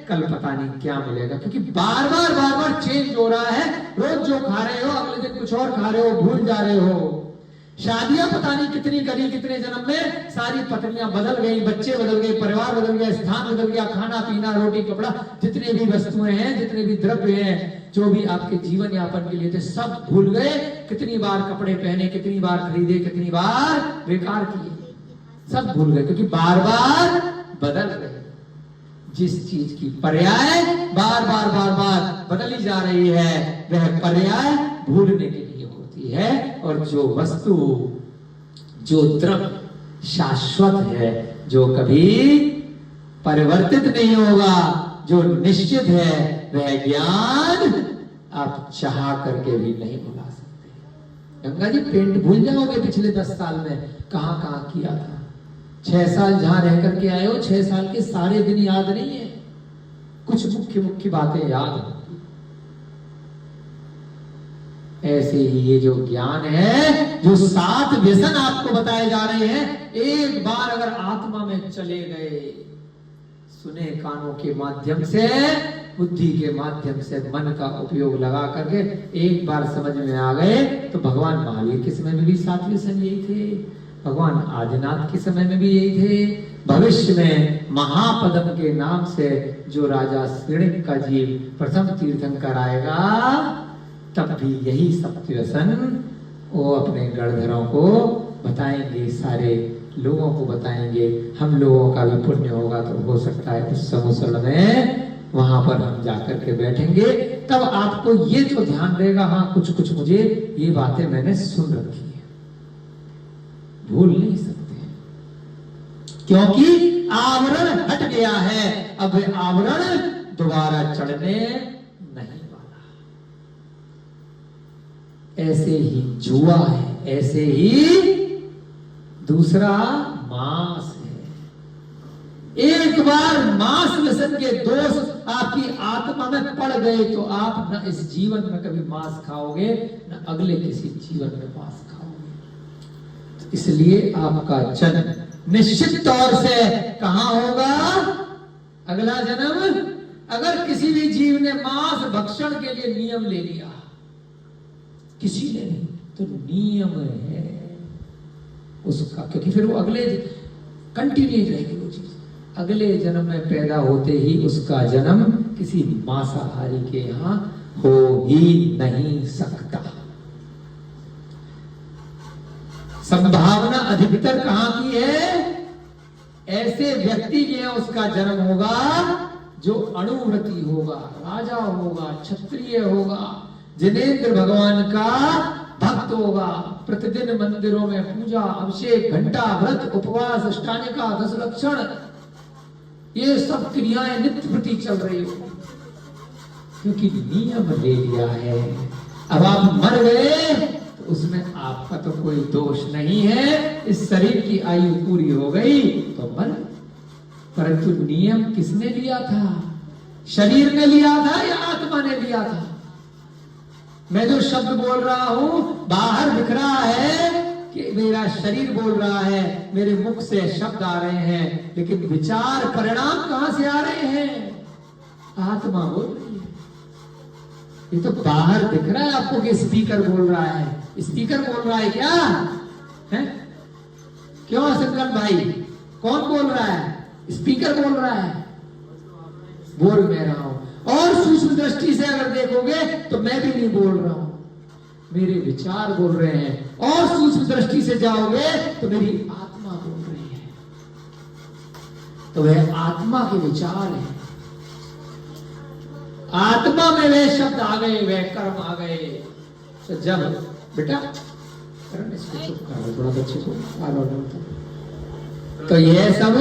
कल पता नहीं क्या मिलेगा। क्योंकि बार बार चेंज हो रहा है। रोज जो खा रहे हो अगले दिन कुछ और खा रहे हो, भूल जा रहे हो। शादियां पता नहीं कितनी करी, कितने जन्म में, सारी पत्नियां बदल गई, बच्चे बदल गए, परिवार बदल गया, स्थान बदल गया, खाना पीना, रोटी कपड़ा, जितने भी वस्तुएं हैं, जितने भी द्रव्य हैं, जो भी आपके जीवन यापन के लिए थे, सब भूल गए। कितनी बार कपड़े पहने, कितनी बार खरीदे, कितनी बार बेकार किए, सब भूल गए, क्योंकि बार बार बदल रहे। जिस चीज की पर्याय बार बार बदली जा रही है, वह पर्याय भूलने के लिए होती है। और जो वस्तु, जो द्रव्य शाश्वत है, जो कभी परिवर्तित नहीं होगा, जो निश्चित है, वह ज्ञान आप चाह करके भी नहीं भुला सकते। गंगा जी, पेंट भूल जाओगे पिछले 10 साल में कहां कहां किया था। 6 साल जहां रह करके आए हो, 6 साल के सारे दिन याद नहीं है, कुछ मुख्य मुख्य बातें याद होती। ऐसे ही ये जो ज्ञान है, जो 7 व्यसन आपको बताए जा रहे हैं, एक बार अगर आत्मा में चले गए, सुने कानों के माध्यम से, बुद्धि के माध्यम से, मन का उपयोग लगा करके एक बार समझ में आ गए, तो भगवान महावीर के समय में भी 7 व्यसन यही थे, भगवान आदिनाथ के समय में भी यही थे, भविष्य में महापदम के नाम से जो राजा श्रेणिक का जीव प्रथम तीर्थंकर आएगा, तब भी यही 7 व्यसन वो अपने गणधरों को बताएंगे, सारे लोगों को बताएंगे। हम लोगों का भी पुण्य होगा तो हो सकता है उस समुसरण में वहां पर हम जाकर के बैठेंगे, तब आपको ये तो ध्यान रहेगा, हाँ कुछ कुछ मुझे ये बातें मैंने सुन रखी है। भूल नहीं सकते, क्योंकि आवरण हट गया है। अब आवरण दोबारा चढ़ने नहीं वाला। ऐसे ही जुआ है, ऐसे ही दूसरा मांस है। एक बार मांस व्यसन के दोष आपकी आत्मा में पड़ गए तो आप न इस जीवन में कभी मांस खाओगे, न अगले किसी जीवन में मांस खाओगे। तो इसलिए आपका जन्म निश्चित तौर से कहां होगा? अगला जन्म। अगर किसी भी जीव ने मांस भक्षण के लिए नियम ले लिया, किसी ने नहीं, तो नियम है उसका, क्योंकि फिर वो अगले कंटिन्यू रहेगी वो चीज। अगले जन्म में पैदा होते ही उसका जन्म किसी मांसाहारी के यहां हो ही नहीं सकता। संभावना अधिकतर कहां की है? ऐसे व्यक्ति के यहां उसका जन्म होगा जो अणुव्रती होगा, राजा होगा, क्षत्रिय होगा, जिनेंद्र भगवान का भक्त होगा, प्रतिदिन मंदिरों में पूजा, अभिषेक, घंटा, व्रत, उपवास, अष्टांगिका, 10 लक्षण, ये सब क्रियाएं नित्य प्रति चल रही हो, क्योंकि नियम ले लिया है। अब आप मर गए तो उसमें आपका तो कोई दोष नहीं है। इस शरीर की आयु पूरी हो गई तो मर, परंतु नियम किसने लिया था? शरीर ने लिया था या आत्मा ने लिया था? मैं जो शब्द बोल रहा हूं बाहर दिख रहा है कि मेरा शरीर बोल रहा है, मेरे मुख से शब्द आ रहे हैं, लेकिन विचार परिणाम कहां से आ रहे हैं? आत्मा बोल रही है। ये तो बाहर दिख रहा है आपको कि स्पीकर बोल रहा है। स्पीकर बोल रहा है क्या है? क्यों संकल्प भाई, कौन बोल रहा है? स्पीकर बोल रहा है। बोल मैं रहा हूं, और सूक्ष्म दृष्टि से अगर देखोगे तो मैं भी नहीं बोल रहा हूं, मेरे विचार बोल रहे हैं। और सूक्ष्म दृष्टि से जाओगे तो मेरी आत्मा बोल रही है। तो वह आत्मा के विचार है, आत्मा में वे शब्द आ गए, वे कर्म आ गए। तो जब बेटा करण इसको चुप करो थोड़ा, बच्चे को तो यह सब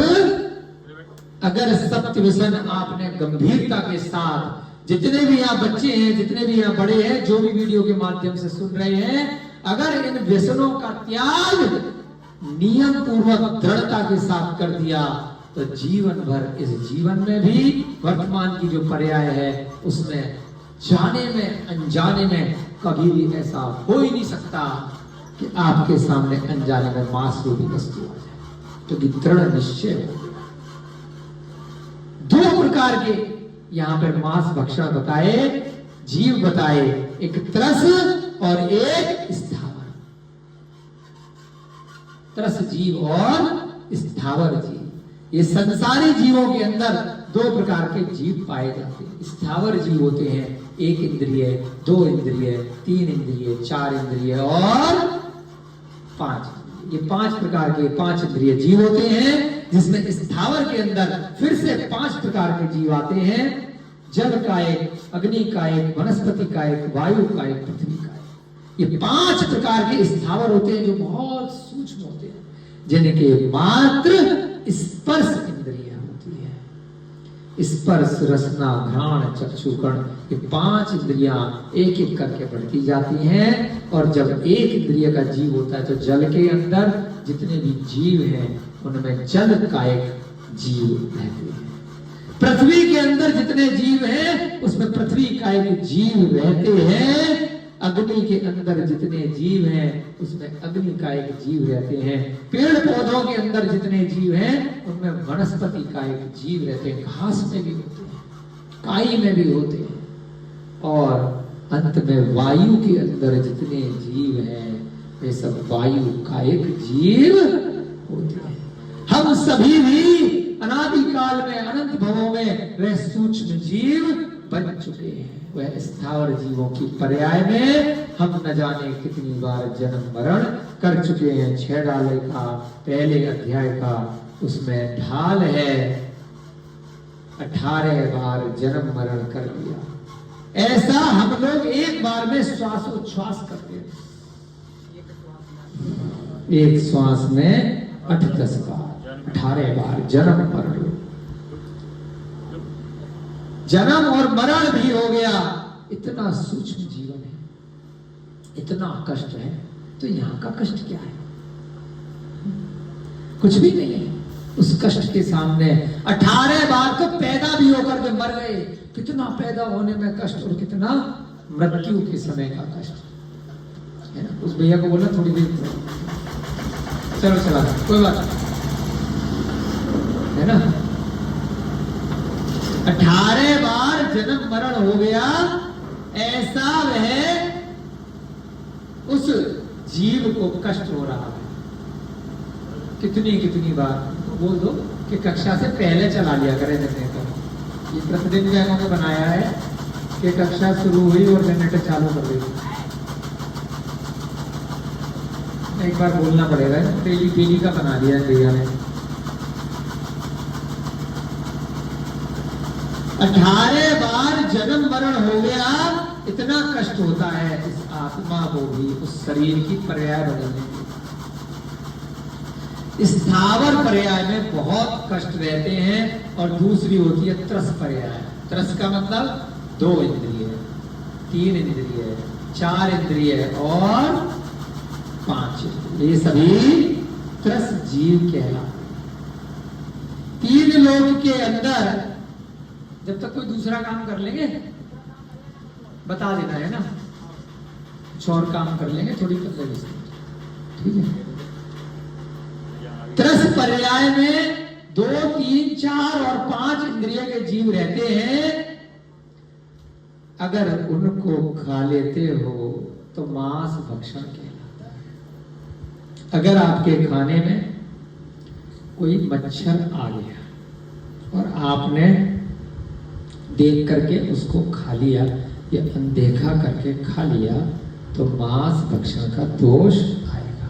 अगर सत्य व्यसन आपने गंभीरता के साथ, जितने भी यहाँ बच्चे हैं, जितने भी यहाँ बड़े हैं, जो भी वीडियो के माध्यम से सुन रहे हैं, अगर इन व्यसनों का त्याग नियम पूर्वक दृढ़ता के साथ कर दिया तो जीवन भर, इस जीवन में भी वर्तमान की जो पर्याय है उसमें जाने में अनजाने में कभी भी ऐसा हो ही नहीं सकता कि आपके सामने अनजाने में मांस रूपी वस्तु आ जाए, क्योंकि दृढ़ निश्चय हो गया। 2 प्रकार के यहां पर मांस भक्षण बताए, जीव बताए, एक त्रस और एक स्थावर। त्रस जीव और स्थावर जीव, ये संसारी जीवों के अंदर 2 प्रकार के जीव पाए जाते हैं। स्थावर जीव होते हैं 1 इंद्रिय, 2 इंद्रिय, 3 इंद्रिय, 4 इंद्रिय और 5। ये 5 प्रकार के 5 इंद्रिय जीव होते हैं, जिसमें स्थावर के अंदर फिर से 5 प्रकार के जीव आते हैं। जल का एक, अग्नि का एक, वनस्पति का एक, वायु का एक, पृथ्वी का एक। ये 5 प्रकार के स्थावर होते हैं जो बहुत सूक्ष्म होते हैं, जिनके मात्र स्पर्श इंद्रिय होती है। स्पर्श, रसना, घ्राण, चक्षुकर्ण, ये 5 इंद्रियां एक एक करके बढ़ती जाती हैं। और जब एक इंद्रिय का जीव होता है तो जल के अंदर जितने भी जीव हैं उनमें जल का एक जीव रहते हैं। पृथ्वी के अंदर जितने जीव हैं उसमें पृथ्वी का एक जीव रहते हैं। अग्नि के अंदर जितने जीव हैं उसमें अग्नि का एक जीव रहते हैं। पेड़ पौधों के अंदर जितने जीव हैं उनमें वनस्पति का एक जीव रहते हैं। घास में भी होते हैं, काई में भी होते हैं। और अंत में वायु के अंदर जितने जीव हैं वे सब वायु का एक जीव होते हैं। हम सभी भी अनादिकाल में, अनंत भवों में वह सूक्ष्म जीव बन चुके हैं। वह स्थावर जीवों की पर्याय में हम न जाने कितनी बार जन्म मरण कर चुके हैं। 6 डाले का पहले अध्याय का उसमें ढाल है, 18 बार जन्म मरण कर दिया। ऐसा हम लोग एक बार में श्वासोच्छ्वास करते हैं। एक श्वास में 8-10 बार, 18 बार जन्म मरण। जन्म और मरण भी हो गया। इतना सूक्ष्म जीवन है, इतना कष्ट है, तो यहां का कष्ट क्या है? कुछ भी नहीं है उस कष्ट के सामने। 18 बार तो पैदा भी होकर के मर गए। कितना पैदा होने में कष्ट और कितना मृत्यु के समय का कष्ट है ना। उस भैया को बोला थोड़ी देर चलो चला, कोई बात नहीं है ना। 18 बार जन्म मरण हो गया। ऐसा वह उस जीव को कष्ट हो रहा है। कितनी बार बोल दो कि कक्षा से पहले चला लिया करें जनरेटर। ये प्रतिदिन व्यायामों ने बनाया है कि कक्षा शुरू हुई और जनरेटर चालू कर दी। एक बार बोलना पड़ेगा, डेली का बना दिया है भैया ने। 18 बार जन्म मरण हो गया। इतना कष्ट होता है इस आत्मा को भी उस शरीर की पर्याय बदलने के। स्थावर पर्याय में बहुत कष्ट रहते हैं और दूसरी होती है त्रस पर्याय। त्रस का मतलब 2 इंद्रिय, 3 इंद्रिय, 4 इंद्रिय और 5 इंद्रिय। ये सभी त्रस जीव कहलाते। 3 लोक के अंदर जब तक कोई दूसरा काम कर लेंगे बता देना है ना, कुछ और काम कर लेंगे थोड़ी कर लेंगे, ठीक है। त्रस पर्याय में 2, 3, 4 और 5 इंद्रिय के जीव रहते हैं। अगर उनको खा लेते हो तो मांस भक्षण कहलाता है। अगर आपके खाने में कोई मच्छर आ गया और आपने देख करके उसको खा लिया या अनदेखा करके खा लिया तो मांस भक्षण का दोष आएगा।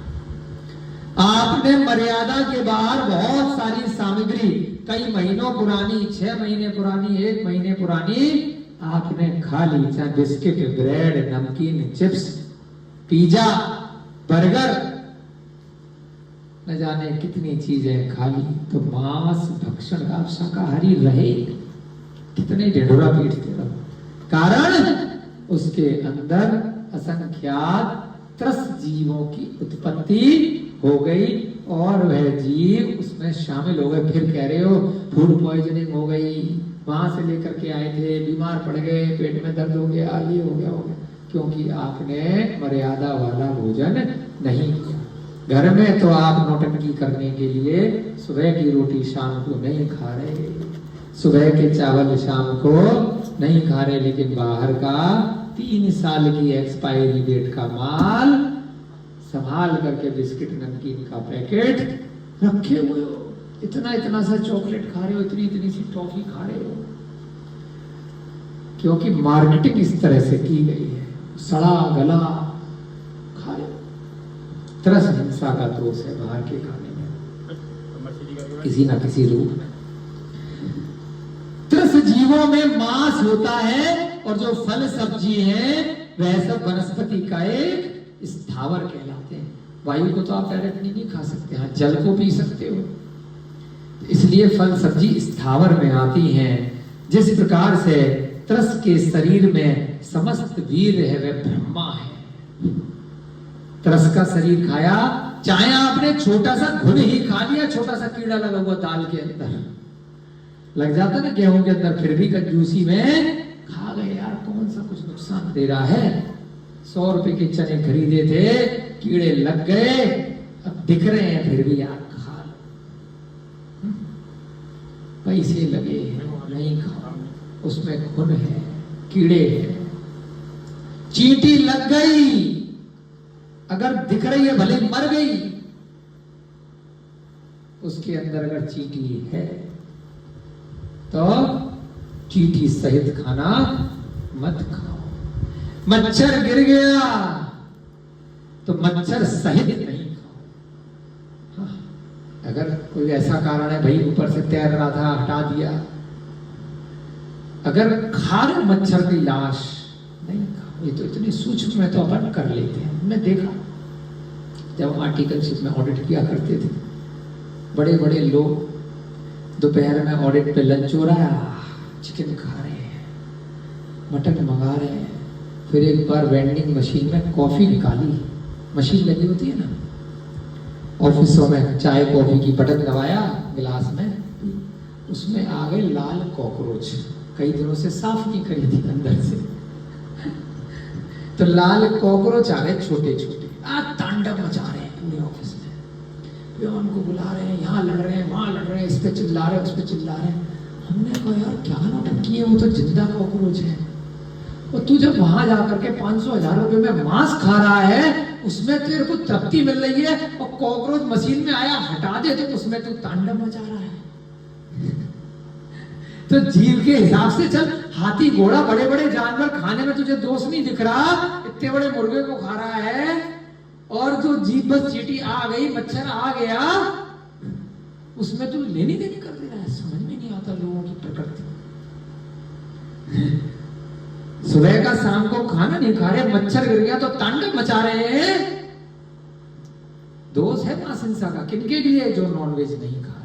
आपने मर्यादा के बाहर बहुत सारी सामग्री, कई महीनों पुरानी, 6 महीने पुरानी, 1 महीने पुरानी आपने खा ली, चाहे बिस्किट, ब्रेड, नमकीन, चिप्स, पिज्जा, बर्गर, न जाने कितनी चीजें खा ली, तो मांस भक्षण का। आप शाकाहारी रहे, कितने ढिढोरा पीटते रहो, कारण उसके अंदर असंख्यात त्रस जीवों की उत्पत्ति हो गई और वह जीव उसमें शामिल हो गए। फिर कह रहे हो फूड पॉइजनिंग हो गई, वहां से लेकर के आए थे, बीमार पड़ गए, पेट में दर्द हो गया, ये हो गया, क्योंकि आपने मर्यादा वाला भोजन नहीं किया। घर में तो आप नौटंकी करने के लिए सुबह की रोटी शाम को नहीं खा रहे, सुबह के चावल शाम को नहीं खा रहे, लेकिन बाहर का 3 साल की एक्सपायरी डेट का माल संभाल करके बिस्किट, नमकीन का पैकेट रखे हुए हो। इतना सा चॉकलेट खा रहे हो, इतनी सी टॉफी खा रहे हो, क्योंकि मार्केटिंग इस तरह से की गई है। सड़ा गला खा रहे हो। त्रस हिंसा का दोष है बाहर के खाने में किसी ना किसी रूप में। त्रस जीवों में मांस होता है और जो फल सब्जी है वह सब वनस्पति का एक स्थावर कहलाते हैं। वायु को तो आप डायरेक्टली नहीं खा सकते, हाँ जल को पी सकते हो, इसलिए फल सब्जी स्थावर में आती हैं। जिस प्रकार से त्रस के शरीर में समस्त वीर है वह ब्रह्मा है। त्रस का शरीर खाया, चाहे आपने छोटा सा घुन ही खा लिया, छोटा सा कीड़ा लगा हुआ दाल के अंदर लग जाता ना गेहूं के अंदर, फिर भी कंजूसी में खा गए यार, कौन सा कुछ नुकसान दे रहा है। 100 रुपए के चने खरीदे थे, कीड़े लग गए, अब दिख रहे हैं फिर भी यार खा लो। पैसे लगे नहीं खाओ, उसमें खून है, कीड़े हैं, चींटी लग गई, अगर दिख रही है भले मर गई, उसके अंदर अगर चींटी है तो चींटी सहित खाना मत खाओ। मच्छर गिर गया तो मच्छर सहित नहीं खाओ। हाँ, अगर कोई ऐसा कारण है भाई ऊपर से तैर रहा था हटा दिया, अगर खा रहे मच्छर की लाश नहीं खाओ। ये तो इतनी सूक्ष्म में तो अपन कर लेते हैं, हमने देखा जब हम आर्टिकलशिप में ऑडिट किया करते थे, बड़े बड़े लोग दोपहर में ऑडिट पे लंच हो रहा है, चिकन खा रहे हैं, मटन मंगा रहे हैं। फिर एक बार वेंडिंग मशीन में कॉफी निकाली, मशीन लगी होती है ना ऑफिसों में, चाय कॉफी की, बटन दबाया गिलास में, उसमें आ गए लाल कॉकरोच, कई दिनों से साफ नहीं करी थी अंदर से। तो लाल कॉकरोच आ गए छोटे छोटे, तांडव मचा रहे हैं पूरे ऑफिस में। पियोन को बुला रहे हैं, यहाँ लड़ रहे हैं, वहां लड़ रहे हैं, इस पे चिल्ला रहे हैं, उस पे चिल्ला रहे हैं। हमने कहा यार क्या नौटंकी है, वो तो जिंदा कॉकरोच है। और तू जब वहां जाकर के 500,000 रुपए में मांस खा रहा है, उसमें तेरे को तृप्ति मिल रही है, और कॉकरोच मशीन में आया हटा दे तो उसमें तू तांडव मचा रहा है। तो जीव के हिसाब से चल, हाथी घोड़ा बड़े बड़े जानवर खाने में तुझे दोष नहीं दिख रहा, इतने बड़े मुर्गे को खा रहा है, और जो जीव बस चींटी आ गई, मच्छर आ गया, उसमें तू लेनी देनी कर दे रहा है। समझ में नहीं आता लोगों की प्रकृति। सुबह का शाम को खाना नहीं खा रहे, मच्छर गिर गया तो तांडव मचा रहे हैं। दोष है मांस हिंसा का किनके लिए? जो नॉनवेज नहीं खा रहे,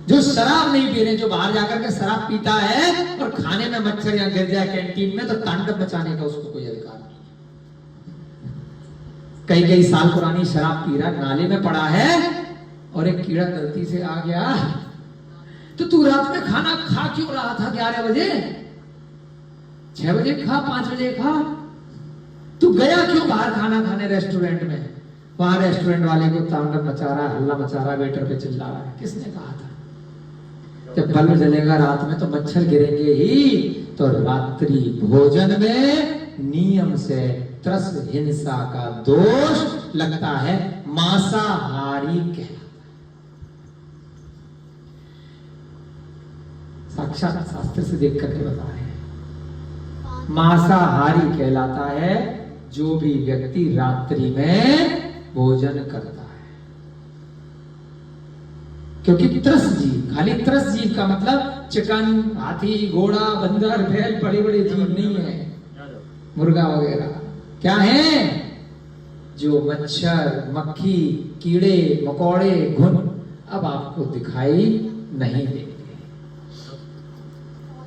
जो शराब नहीं पी रहे, जो बाहर जाकर के शराब पीता है और खाने में मच्छर या गिर जाए कैंटीन में, तो तांडव मचाने का उसको कोई अधिकार नहीं। कई कई साल पुरानी शराब पी रहा, नाले में पड़ा है और एक कीड़ा गलती से आ गया, तो तू रात में खाना खा क्यों रहा था? 11 बजे, 6 बजे खा, 5 बजे खा, तू गया क्यों बाहर खाना खाने रेस्टोरेंट में? वहां रेस्टोरेंट वाले को तांडव मचा रहा है, हल्ला मचा रहा है, वेटर पे चिल्ला रहा है। किसने कहा था? जब बल्ब जलेगा रात में तो मच्छर गिरेंगे ही। तो रात्रि भोजन में नियम से त्रस हिंसा का दोष लगता है, मांसाहारी कहलाता है। साक्षात शास्त्र से देख करके बता रहे हैं, मांसाहारी कहलाता है जो भी व्यक्ति रात्रि में भोजन करता है। क्योंकि त्रस जीव, खाली त्रस जीव का मतलब चिकन, हाथी, घोड़ा, बंदर, बैल, बड़े बड़े जीव नहीं है, मुर्गा वगैरह। क्या है? जो मच्छर, मक्खी, कीड़े मकोड़े, घुन अब आपको दिखाई नहीं देंगे।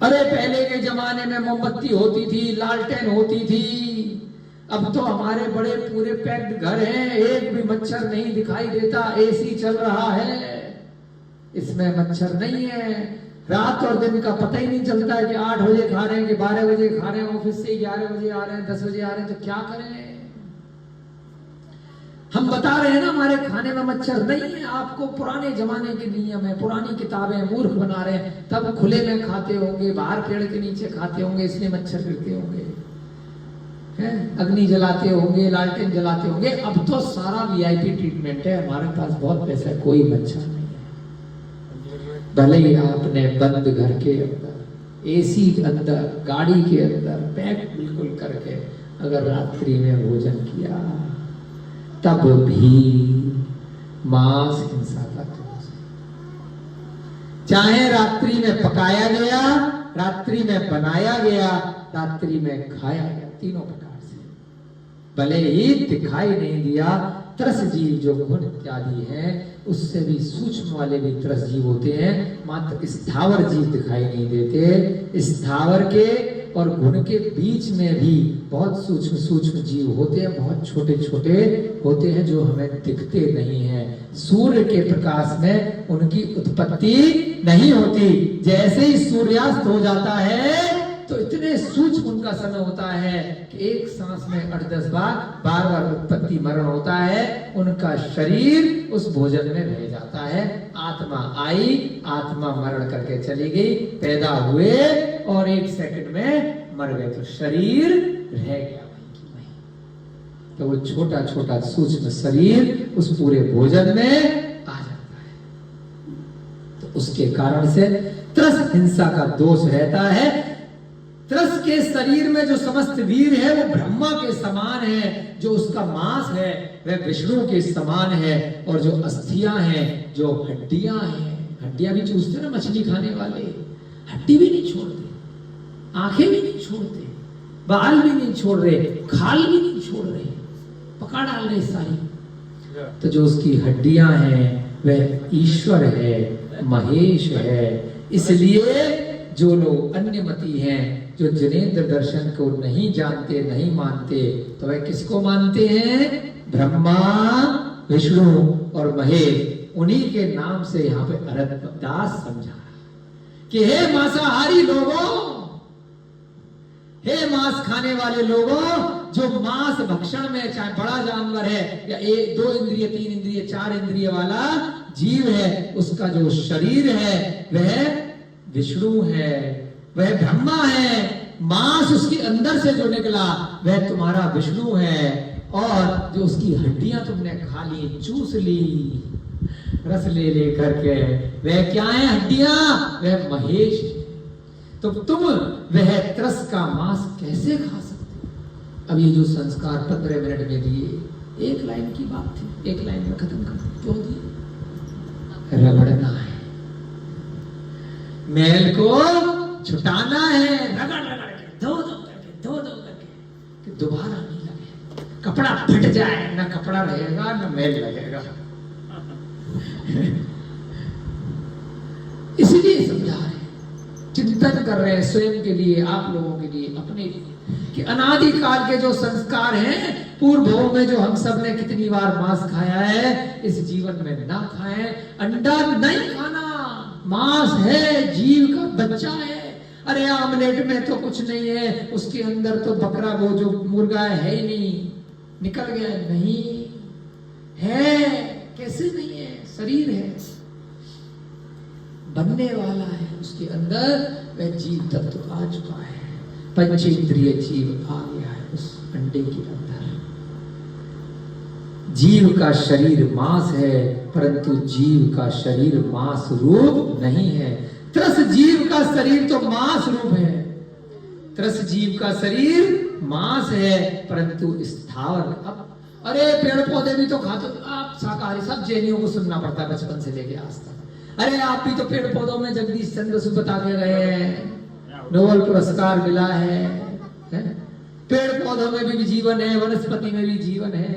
अरे पहले के जमाने में मोमबत्ती होती थी, लालटेन होती थी, अब तो हमारे बड़े पूरे पैक्ड घर हैं, एक भी मच्छर नहीं दिखाई देता, एसी चल रहा है, इसमें मच्छर नहीं है। रात और दिन का पता ही नहीं चलता है कि 8 बजे खा रहे हैं कि 12 बजे खा रहे हैं, ऑफिस से 11 बजे आ रहे हैं, 10 बजे आ रहे हैं, तो क्या करें? हम बता रहे हैं ना हमारे खाने में मच्छर नहीं है। आपको पुराने जमाने के नियम है, पुरानी किताबें मूर्ख बना रहे हैं। तब खुले में खाते होंगे, बाहर पेड़ के नीचे खाते होंगे, इसलिए मच्छर गिरते होंगे, अग्नि जलाते होंगे, लालटेन जलाते होंगे। अब तो सारा वीआईपी ट्रीटमेंट है, हमारे पास बहुत पैसा है, कोई मच्छर नहीं है। भले ही आपने बंद घर के अंदर, एसी के अंदर, गाड़ी के अंदर पैक बिल्कुल करके अगर रात्रि में भोजन किया, तब भी मांस हिंसा का दोष है। चाहे रात्रि में पकाया गया, रात्रि में बनाया गया, रात्रि में खाया गया, तीनों प्रकार से, भले ही दिखाई नहीं दिया। त्रस जीव जो घुन इत्यादि हैं, उससे भी सूक्ष्म वाले भी त्रस जीव होते हैं, मात्र स्थावर जीव दिखाई नहीं देते। स्थावर के और घुन के बीच में भी बहुत सूक्ष्म सूक्ष्म जीव होते हैं, बहुत छोटे छोटे होते हैं, जो हमें दिखते नहीं हैं। सूर्य के प्रकाश में उनकी उत्पत्ति नहीं होती। जैसे ही सूर्यास्त हो जाता है तो इतने सूक्ष्म उनका समय होता है कि एक सांस में 8-10 बार बार उत्पत्ति मरण होता है। उनका शरीर उस भोजन में रह जाता है। आत्मा आई, आत्मा मरण करके चली गई, पैदा हुए और 1 सेकंड में मर गए, तो शरीर रह गया वहीं की वहीं। तो वो छोटा छोटा सूक्ष्म शरीर उस पूरे भोजन में आ जाता है। तो उसके कारण से त्रस हिंसा का दोष रहता है। त्रस के शरीर में जो समस्त वीर है वो ब्रह्मा के समान है, जो उसका मांस है वह विष्णु के समान है, और जो अस्थियां हैं, जो हड्डियां हैं, हड्डियां भी चूसते ना मछली खाने वाले, हड्डी भी नहीं छोड़ते, आंखें भी नहीं छोड़ते, बाल भी नहीं छोड़ रहे, खाल भी नहीं छोड़ रहे, पका डाल रहे सारी। तो जो उसकी हड्डियां हैं वह ईश्वर है, महेश है। इसलिए जो लोग अन्यमति हैं, जो जिनेंद्र दर्शन को नहीं जानते, नहीं मानते, तो वह किसको मानते हैं? ब्रह्मा, विष्णु और महेश। उन्हीं के नाम से यहाँ पे अरदास समझा कि हे मांसाहारी लोगों, हे मांस खाने वाले लोगों, जो मांस भक्षण में चाहे बड़ा जानवर है या 1, 2 इंद्रिय, 3 इंद्रिय, 4 इंद्रिय वाला जीव है, उसका जो शरीर है वह विष्णु है, वह ब्रह्मा है। मांस उसके अंदर से जो निकला वह तुम्हारा विष्णु है, और जो उसकी हड्डियां तुमने खा ली, चूस ली, रस ले ले करके, वह क्या है? हड्डियां, वह महेश है। तो तुम वह त्रस का मांस कैसे खा सकते? अब ये जो संस्कार 15 मिनट में दिए, 1 लाइन की बात थी, 1 लाइन में खत्म कर क्यों दिए? रगड़ना है, मैल को छुटाना है, रगड़ रगड़ के, धो धो करके कि दोबारा नहीं लगे, कपड़ा फट जाए, ना कपड़ा रहेगा ना मैल लगेगा। इसलिए समझा रहे, चिंतन कर रहे हैं स्वयं के लिए, आप लोगों के लिए, अपने लिए, कि अनादि काल के जो संस्कार हैं, पूर्व भव में जो हम सब ने कितनी बार मांस खाया है, इस जीवन में ना खाएं। अंडा नहीं खाना, मांस है, जीव का बच्चा है। अरे आमलेट में तो कुछ नहीं है, उसके अंदर तो बकरा, वो जो मुर्गा है ही नहीं, निकल गया, नहीं है। कैसे नहीं है? शरीर है, बनने वाला है, उसके अंदर वह जीव तत्व आ चुका है, पंचेंद्रिय जीव आ गया है उस अंडे के अंदर। जीव का शरीर मांस है, परंतु जीव का शरीर मांस रूप नहीं है। त्रस जीव का शरीर तो मांस रूप है, त्रस जीव का शरीर मांस है, परंतु स्थावर। अब अरे पेड़ पौधे भी तो खाते, आप शाकाहारी, सब जैनियों को सुनना पड़ता है बचपन से लेके आज तक। अरे आप भी तो पेड़ पौधों में जगदीश चंद्र बसु बता के गए हैं, नोबेल पुरस्कार मिला है? पेड़ पौधों में भी जीवन है, वनस्पति में भी जीवन है।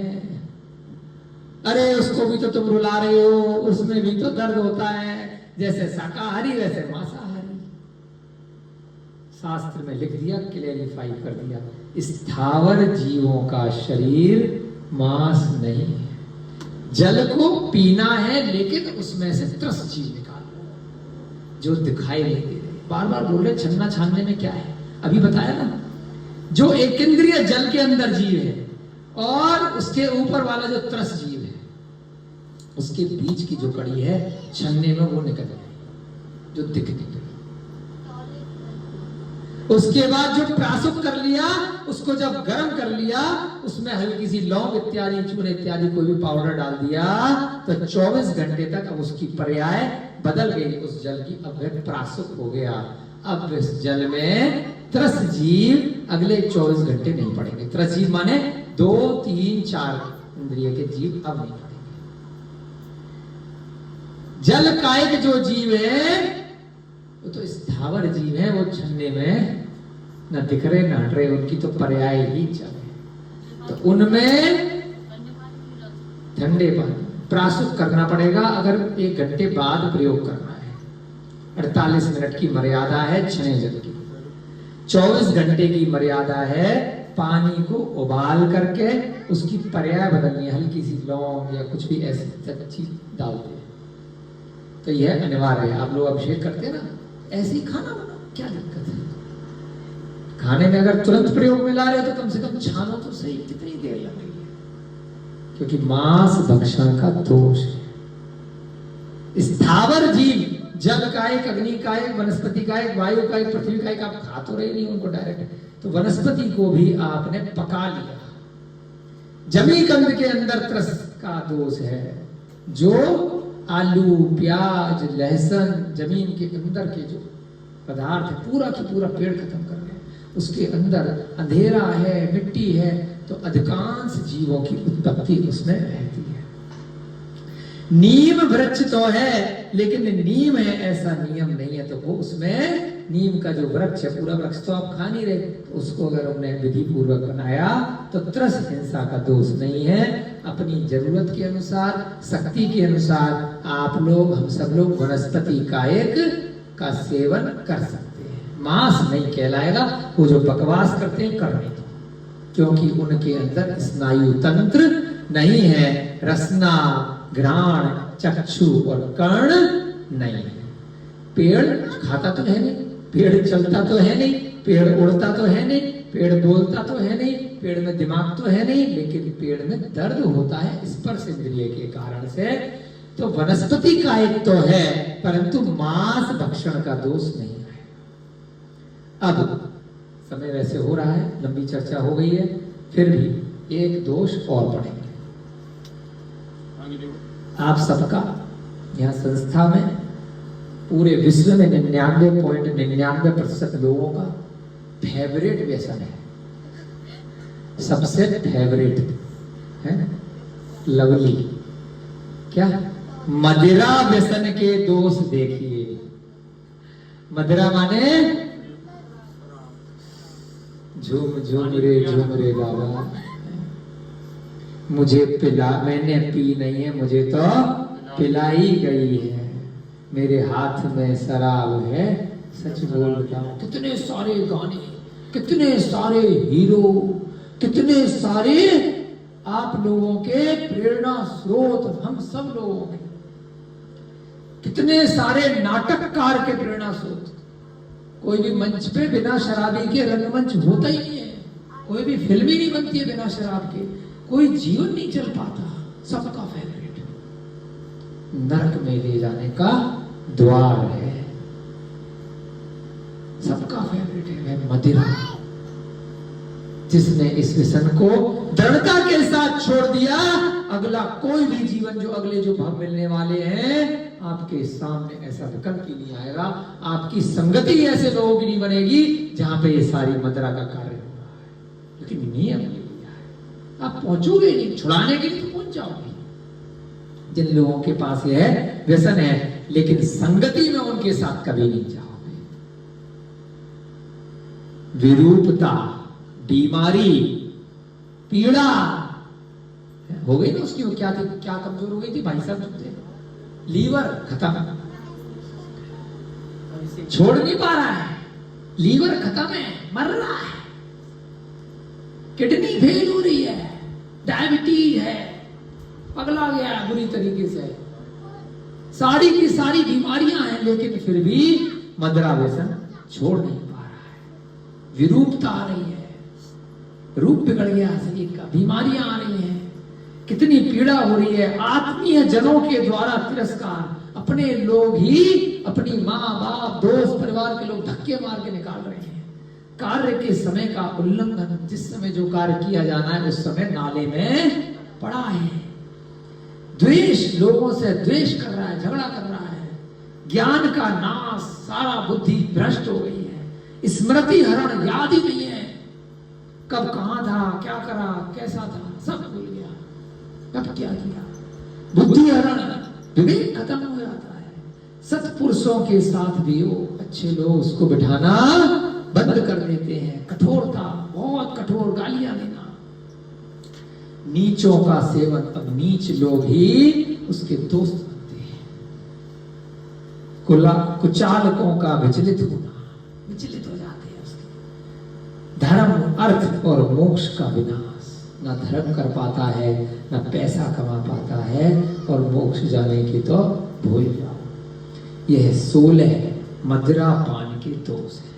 अरे उसको भी तो तुम रुला रहे हो, उसमें भी तो दर्द होता है, जैसे शाकाहारी वैसे मांसाहारी। शास्त्र में लिख दिया, क्लेरिफाई कर दिया, स्थावर जीवों का शरीर मांस नहीं है। जल को पीना है, लेकिन उसमें से त्रस जीव निकालो जो दिखाई नहीं दे रहे। बार बार बोल रहे छन्ना छानने में क्या है, अभी बताया ना, जो एक इंद्रिय जल के अंदर जीव है और उसके ऊपर वाला जो त्रस जीव है, उसके बीच की जो कड़ी है, छन्ने में वो निकल गई, जो दिख निकली। उसके बाद जो प्रासुक कर लिया, उसको जब गर्म कर लिया, उसमें हल्की सी लौंग इत्यादि, चूर्ण इत्यादि कोई भी पाउडर डाल दिया, तो 24 घंटे तक अब उसकी पर्याय बदल गई उस जल की। अब वह प्रासुक हो गया। अब इस जल में त्रस जीव अगले 24 घंटे नहीं पड़ेंगे। त्रस जीव माने 2, 3, 4 इंद्रिय के जीव अब नहीं पड़ेंगे। जल कायिक जो जीव है वो तो स्थावर जीव है, वो छन्ने में न दिख रहे न हट रहे, उनकी तो पर्याय ही चले। तो उनमें ठंडे पानी प्रासुक करना पड़ेगा, अगर 1 घंटे बाद प्रयोग करना है। 48 मिनट की मर्यादा है छने जल की, 24 घंटे की मर्यादा है पानी को उबाल करके उसकी पर्याय बदलनी है, हल्की सी लौंग या कुछ भी ऐसी चीज डाल दे। तो यह अनिवार्य है। आप लोग अभिषेक करते हैं ना, ऐसे ही खाना बनाओ, क्या दिक्कत है? खाने में अगर तुरंत प्रयोग में ला रहे हो तो कम से कम छानो तो सही, कितनी देर लग रही है, क्योंकि मांस भक्षण का दोष है। स्थावर जीव, जल का एक, अग्नि का एक, वनस्पति का एक, वायु का एक, पृथ्वी का एक, आप खा तो रहे नहीं उनको डायरेक्ट, तो वनस्पति को भी आपने पका लिया। जमी कंद के अंदर त्रस का दोष है, जो आलू, प्याज, लहसुन, जमीन के अंदर के जो पदार्थ है, पूरा की पूरा पेड़ खत्म कर रहे हैं। उसके अंदर अंधेरा है, मिट्टी है, तो अधिकांश जीवों की उत्पत्ति उसमें रहती है। नीम वृक्ष तो है, लेकिन नीम है ऐसा नियम नहीं है, तो वो उसमें नीम का जो वृक्ष है, पूरा वृक्ष तो आप खा नहीं रहे, तो उसको अगर हमने विधि पूर्वक बनाया तो त्रस हिंसा का दोष नहीं है। अपनी जरूरत के अनुसार, शक्ति के अनुसार आप लोग, हम सब लोग वनस्पति कायक का सेवन कर सकते हैं। मांस नहीं कहलाएगा। वो जो बकवास करते हैं करने दो, क्योंकि उनके अंदर स्नायु तंत्र नहीं है, रसना, घ्राण, चक्षु और कर्ण नहीं है। पेड़ खाता तो है नहीं, पेड़ चलता तो है नहीं, पेड़ उड़ता तो है नहीं, पेड़ बोलता तो है नहीं, पेड़ में दिमाग तो है नहीं, लेकिन पेड़ में दर्द होता है स्पर्श इंद्रिय के कारण से। तो वनस्पति कायिक तो है, परंतु मांस भक्षण का दोष नहीं है। अब समय वैसे हो रहा है, लंबी चर्चा हो गई है, फिर भी एक दोष और पढ़ेंगे। आप सबका यहाँ संस्था में, पूरे विश्व में 99.99% लोगों का फेवरेट व्यसन है, सबसे फेवरेट है लवली, क्या? मदिरा व्यसन के दोष देखिए। मदिरा माने झूम झूम रे बाबा, मुझे पिला, मैंने पी नहीं है, मुझे तो पिलाई गई है, मेरे हाथ में शराब है, सच बोलता हूं। कितने सारे गाने, कितने सारे हीरो, कितने सारे आप लोगों के प्रेरणा स्रोत, हम सब लोगों के कितने सारे नाटककार के प्रेरणा स्रोत। कोई भी मंच पे बिना शराबी के रंगमंच होता ही नहीं है, कोई भी फिल्म ही नहीं बनती है बिना शराब के, कोई जीवन नहीं चल पाता। सबका फेवरेट नरक में ले जाने का द्वार है, सबका फेवरेट है मदिरा। जिसने इस व्यसन को दृढ़ता के साथ छोड़ दिया, अगला कोई भी जीवन जो अगले जो भाव मिलने वाले हैं, आपके सामने ऐसा विकल्प ही नहीं आएगा। आपकी संगति ऐसे लोगों की नहीं बनेगी जहां पे ये सारी मदिरा का कार्य हो रहा है। लेकिन नियम ये है, आप पहुंचोगे नहीं, छुड़ाने के लिए तो पहुंच जाओगे। जिन लोगों के पास ये है व्यसन है, लेकिन संगति में उनके साथ कभी नहीं जाओगे। विरूपता, बीमारी, पीड़ा हो गई ना उसकी। वो क्या थी, क्या कमजोर हो गई थी भाई साहब? जो थे लीवर खत्म, छोड़ नहीं पा रहा है, लीवर खत्म है, मर रहा है, किडनी फेल हो रही है, डायबिटीज है, पगला गया है बुरी तरीके से, सारी की सारी बीमारियां हैं, लेकिन फिर भी मदिरा व्यसन छोड़ नहीं पा रहा है। विरूपता आ रही है, रूप बिगड़ गया शरीर का, बीमारियां आ रही हैं, कितनी पीड़ा हो रही है। आत्मीय जनों के द्वारा तिरस्कार, अपने लोग ही अपनी माँ बाप दोस्त परिवार के लोग धक्के मार के निकाल रहे हैं। कार्य के समय का उल्लंघन, जिस समय जो कार्य किया जाना है उस समय नाले में पड़ा है। द्वेष, लोगों से द्वेष कर रहा है, झगड़ा कर रहा है। ज्ञान का नाश, सारा बुद्धि भ्रष्ट हो गई है। स्मृति हरण, याद ही नहीं है कब कहां था, क्या करा, कैसा था, सब भूल गया, कब क्या किया। बुद्धि हरण, विवेक खत्म हो जाता है। सत्पुरुषों के साथ भी वो अच्छे लोग उसको बिठाना बंद कर देते हैं। कठोरता, बहुत कठोर गालियां देना, नीचों का सेवन, अब नीच लोग ही उसके दोस्त बनते हैं। कुचालकों का विचलित होना, विचलित हो जाते हैं उसके। धर्म, अर्थ और मोक्ष का विनाश, ना धर्म कर पाता है, ना पैसा कमा पाता है, और मोक्ष जाने की तो भूल जाओ। यह 16 मदिरा पान के दोष है।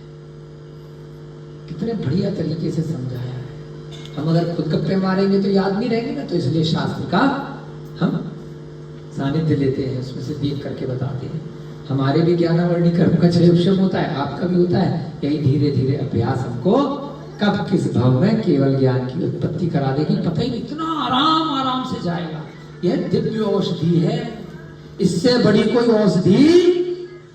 कितने बढ़िया तरीके से समझाया है। हम अगर खुद गप्पे मारेंगे तो याद नहीं रहेंगे ना, तो इसलिए शास्त्र का हम सानिध्य लेते हैं, उसमें से देख करके बताते हैं। हमारे भी ज्ञानावर्णी कर्म का क्षय होता है, आपका भी होता है। यही धीरे धीरे अभ्यास हमको कब किस भाव में केवल ज्ञान की उत्पत्ति करा देगी, पता ही नहीं। इतना आराम आराम से जाएगा। यह दिव्य औषधि है, इससे बड़ी कोई औषधि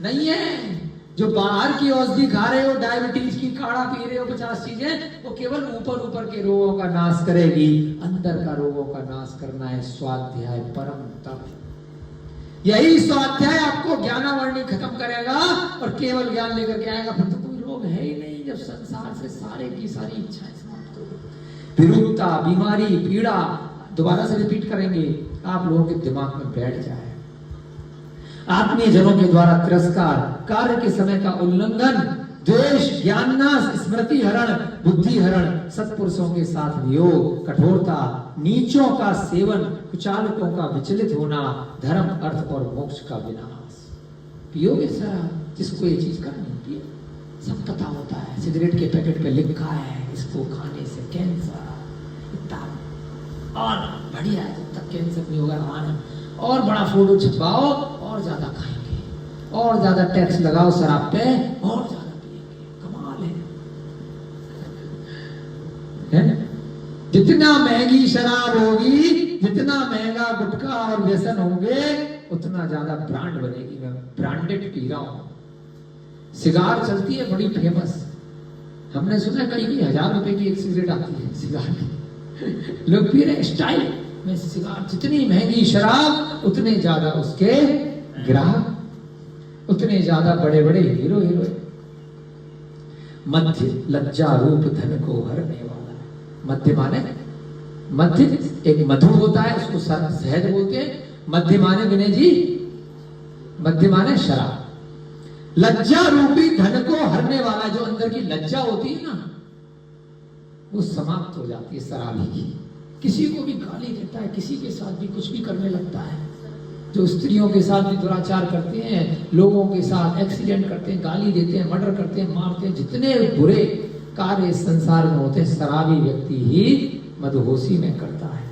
नहीं है। जो बाहर की औषधि खा रहे हो, डायबिटीज की काढ़ा पी रहे हो, 50 चीजें, वो केवल ऊपर ऊपर के रोगों का नाश करेगी। अंदर का रोगों का नाश करना है स्वाध्याय, परम तप। यही स्वाध्याय आपको ज्ञानावरणी खत्म करेगा और केवल ज्ञान लेकर के आएगा। फिर तो कोई रोग है ही नहीं, जब संसार से सारे की सारी इच्छाएं समाप्त हो गई। विरूपता, बीमारी, पीड़ा, दोबारा से रिपीट करेंगे, आप लोगों के दिमाग में बैठ जाए। आत्मीय जनों के द्वारा तिरस्कार, कार्य के समय का उल्लंघन, द्वेष, ज्ञाननाश, स्मृति हरण, बुद्धि हरण, सत्पुरुषों के साथ वियोग, कठोरता, नीचों का सेवन, कुचालकों का विचलित होना, धर्म, अर्थ और मोक्ष का विनाश। पियोगे शराब, जिसको ये चीज करनी होती है सब पता होता है। सिगरेट के पैकेट पे लिखा है इसको खाने से कैंसर, इतना और बढ़िया है, जब तक कैंसर नहीं होगा आनंद। और बड़ा फोटो छपवाओ और ज्यादा खाएंगे, और ज्यादा टैक्स लगाओ शराब पे, और ज्यादा पिएंगे। कमाल है? जितना महंगी शराब होगी, जितना महंगा गुटखा और व्यसन होंगे, उतना ज्यादा ब्रांड बनेगी। मैं ब्रांडेड पी रहा हूं। सिगार चलती है बड़ी फेमस, हमने सुना कई 1000 रुपए की एक सिगरेट आती है सिगार की। लोग पी रहे स्टाइल में सिगार। जितनी महंगी शराब उतने ज्यादा उसके ग्राहक, उतने ज्यादा बड़े बड़े हीरो हीरोइन। मध्य लज्जा रूप धन को हरने वाला है। मध्य माने मध्य, एक मधु होता है उसको शहद बोलते हैं। मध्य माने विनय जी, मध्य माने शराब। लज्जा रूपी धन को हरने वाला, जो अंदर की लज्जा होती है ना, वो समाप्त हो जाती है शराबी की। किसी को भी गाली देता है, किसी के साथ भी कुछ भी करने लगता है। जो स्त्रियों के साथ भी दुराचार करते हैं, लोगों के साथ एक्सीडेंट करते हैं, गाली देते हैं, मर्डर करते हैं, मारते हैं, जितने बुरे कार्य इस संसार में होते हैं, शराबी व्यक्ति ही मदहोशी में करता है।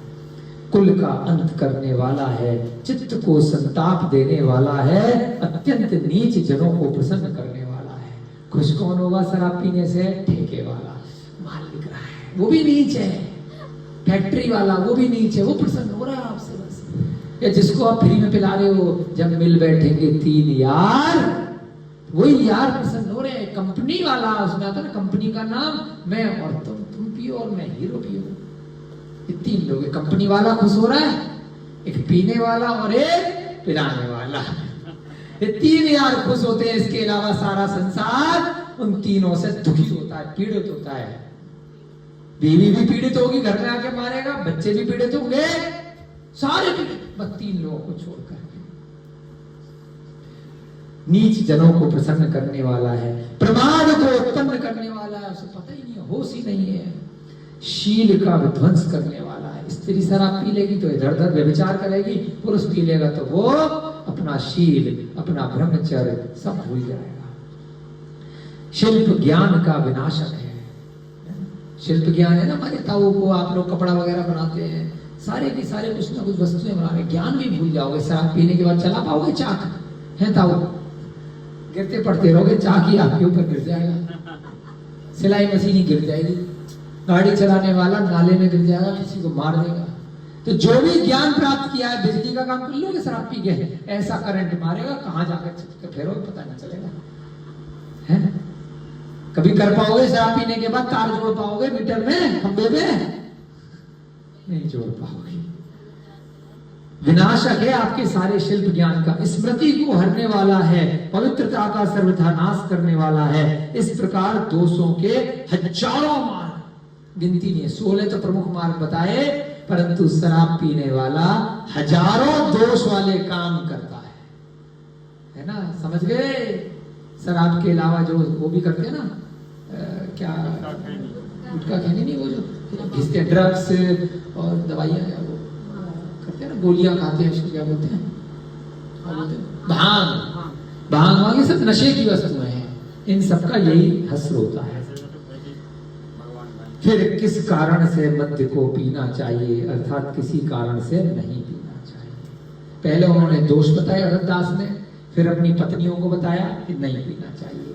कुल का अंत करने वाला है, चित्त को संताप देने वाला है, अत्यंत नीच जनों को प्रसन्न करने वाला है। खुश कौन होगा शराब पीने से? ठेके वाला, माल बिक रहा है वो भी नीच है, फैक्ट्री वाला वो भी नीच है, वो प्रसन्न हो रहा है आपसे बस। या जिसको आप फ्री में पिला रहे हो, जब मिल बैठेंगे 3 यार, वही यार प्रसन्न हो रहे हैं। कंपनी वाला, उसमें आता ना कंपनी का नाम, मैं और तुम पियो और मैं हीरो पियो। ये 3 लोग, कंपनी वाला खुश हो रहा है, एक पीने वाला और एक पिलाने वाला। ये 3 यार खुश होते हैं। इसके अलावा सारा संसार उन तीनों से दुखी होता है, पीड़ित होता है। बीवी भी पीड़ित होगी, घर में आके मारेगा, बच्चे भी पीड़ित होंगे, सारे पीड़ित, बस 3 लोगों को छोड़कर। नीच जनों को प्रसन्न करने वाला है, प्रमाद को उत्पन्न करने वाला है, उसे पता ही नहीं है, होश ही नहीं है। शील का विध्वंस करने वाला है। स्त्री शराब पी लेगी तो इधर उधर व्यभिचार करेगी, पुरुष पी लेगा तो वो अपना शील, अपना ब्रह्मचर्य सब भूल जाएगा। शिल्प ज्ञान का विनाशक है। शिल्प ज्ञान है ना, हमारे ताऊ को आप लोग कपड़ा वगैरह बनाते हैं, सारे के सारे कुछ ना कुछ वस्तुएं बना रहे, ज्ञान भी भूल जाओगे। शराब पीने के बाद चला पाओगे चाक? है ताऊ? गिरते पड़ते रहोगे, चाक ही आपके ऊपर गिर जाएगा, सिलाई मशीन ही गिर जाएगी, गाड़ी चलाने वाला नाले में गिर जाएगा, किसी को मार देगा। तो जो भी ज्ञान प्राप्त किया है, बिजली का काम कर लोगे, शराब पी गए, ऐसा करंट मारेगा, कहां जाकर फेरोगे पता नहीं चलेगा। है कभी कर पाओगे शराब पीने के बाद? तार जोड़ पाओगे मीटर में, खंबे में? नहीं जोड़ पाओगे। विनाशक है आपके सारे शिल्प ज्ञान का। स्मृति को हरने वाला है, पवित्रता का सर्वथा नाश करने वाला है। इस प्रकार दोषों के हजारों मार्ग, गिनती नहीं है, 16 तो प्रमुख मार्ग बताए, परंतु शराब पीने वाला हजारों दोष वाले काम करता है ना? समझ गए? शराब के अलावा जो वो भी करते हैं ना, क्या गुटखा खैनी नहीं, वो जो घिसते हैं, ड्रग्स और दवाइयां वो करते हैं ना, गोलियां खाते हैं, उसको क्या बोलते हैं? भांग, ये सब नशे की वस्तुएं हैं। इन सबका यही हस्र होता है। फिर किस कारण से मद्य को पीना चाहिए, अर्थात किसी कारण से नहीं पीना चाहिए। पहले उन्होंने दोष बताया रविदास ने, फिर अपनी पत्नियों को बताया कि नहीं पीना चाहिए।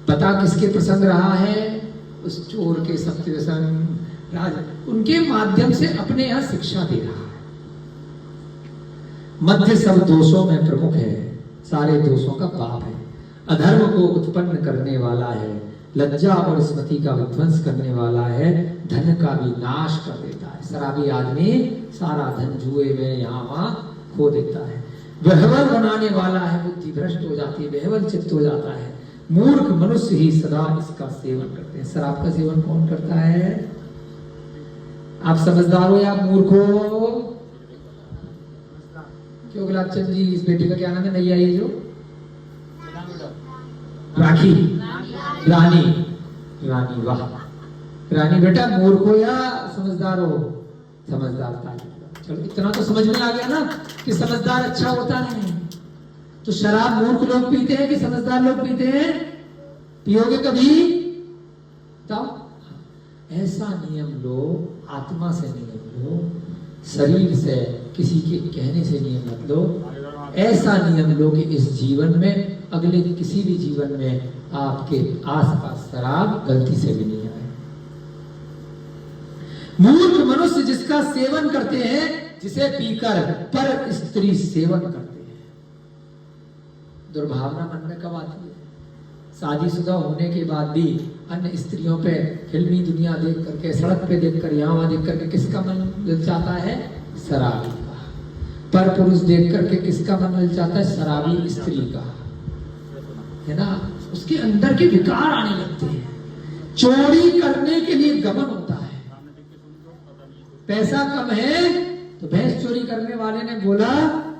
पता किसके प्रसंग रहा है? उस चोर के, सत्यव्यसन राज, उनके माध्यम से अपने यहां शिक्षा दे रहा है। मध्य सब दोषों में प्रमुख है, सारे दोषों का बाप है। अधर्म को उत्पन्न करने वाला है, लज्जा और स्मृति का विध्वंस करने वाला है, धन का भी नाश कर देता है। शराबी आदमी सारा धन जुए में यहाँ वहां खो देता है। व्यवहार बनाने वाला है, बुद्धि भ्रष्ट हो जाती है, व्यवहार चित्त हो जाता है। मूर्ख मनुष्य ही सदा इसका सेवन करते हैं। शराब का सेवन कौन करता है? आप समझदार हो या मूर्ख हो? क्यों गुलाब चंद जी, इस बेटी का क्या नाम है? नैया ये जो राखी, रानी, रानी, वाह रानी। बेटा मूर्ख हो या समझदार हो? समझदार था। चलो इतना तो समझ में आ गया ना कि समझदार अच्छा होता है। तो शराब मूर्ख लोग पीते हैं कि समझदार लोग पीते हैं? पियोगे कभी? बताओ। ऐसा नियम लो, आत्मा से नियम लो, शरीर से किसी के कहने से नियम मत लो। ऐसा नियम लो कि इस जीवन में, अगले किसी भी जीवन में आपके आसपास शराब गलती से भी नहीं आए। मूर्ख मनुष्य जिसका सेवन करते हैं, जिसे पीकर पर स्त्री सेवन करते हैं। दुर्भावना मन में कब आती है? शादीशुदा होने के बाद भी अन्य स्त्रियों पे फिल्मी दुनिया देख करके, सड़क पे देख कर, यहाँ देख करके किसका मन ललचाता है? शराबी का। पर पुरुष देख करके किसका मन ललचाता है? शराबी स्त्री का, है ना? उसके अंदर के विकार आने लगते हैं। चोरी करने के लिए गमन होता है। पैसा कम है तो भैंस चोरी करने वाले ने बोला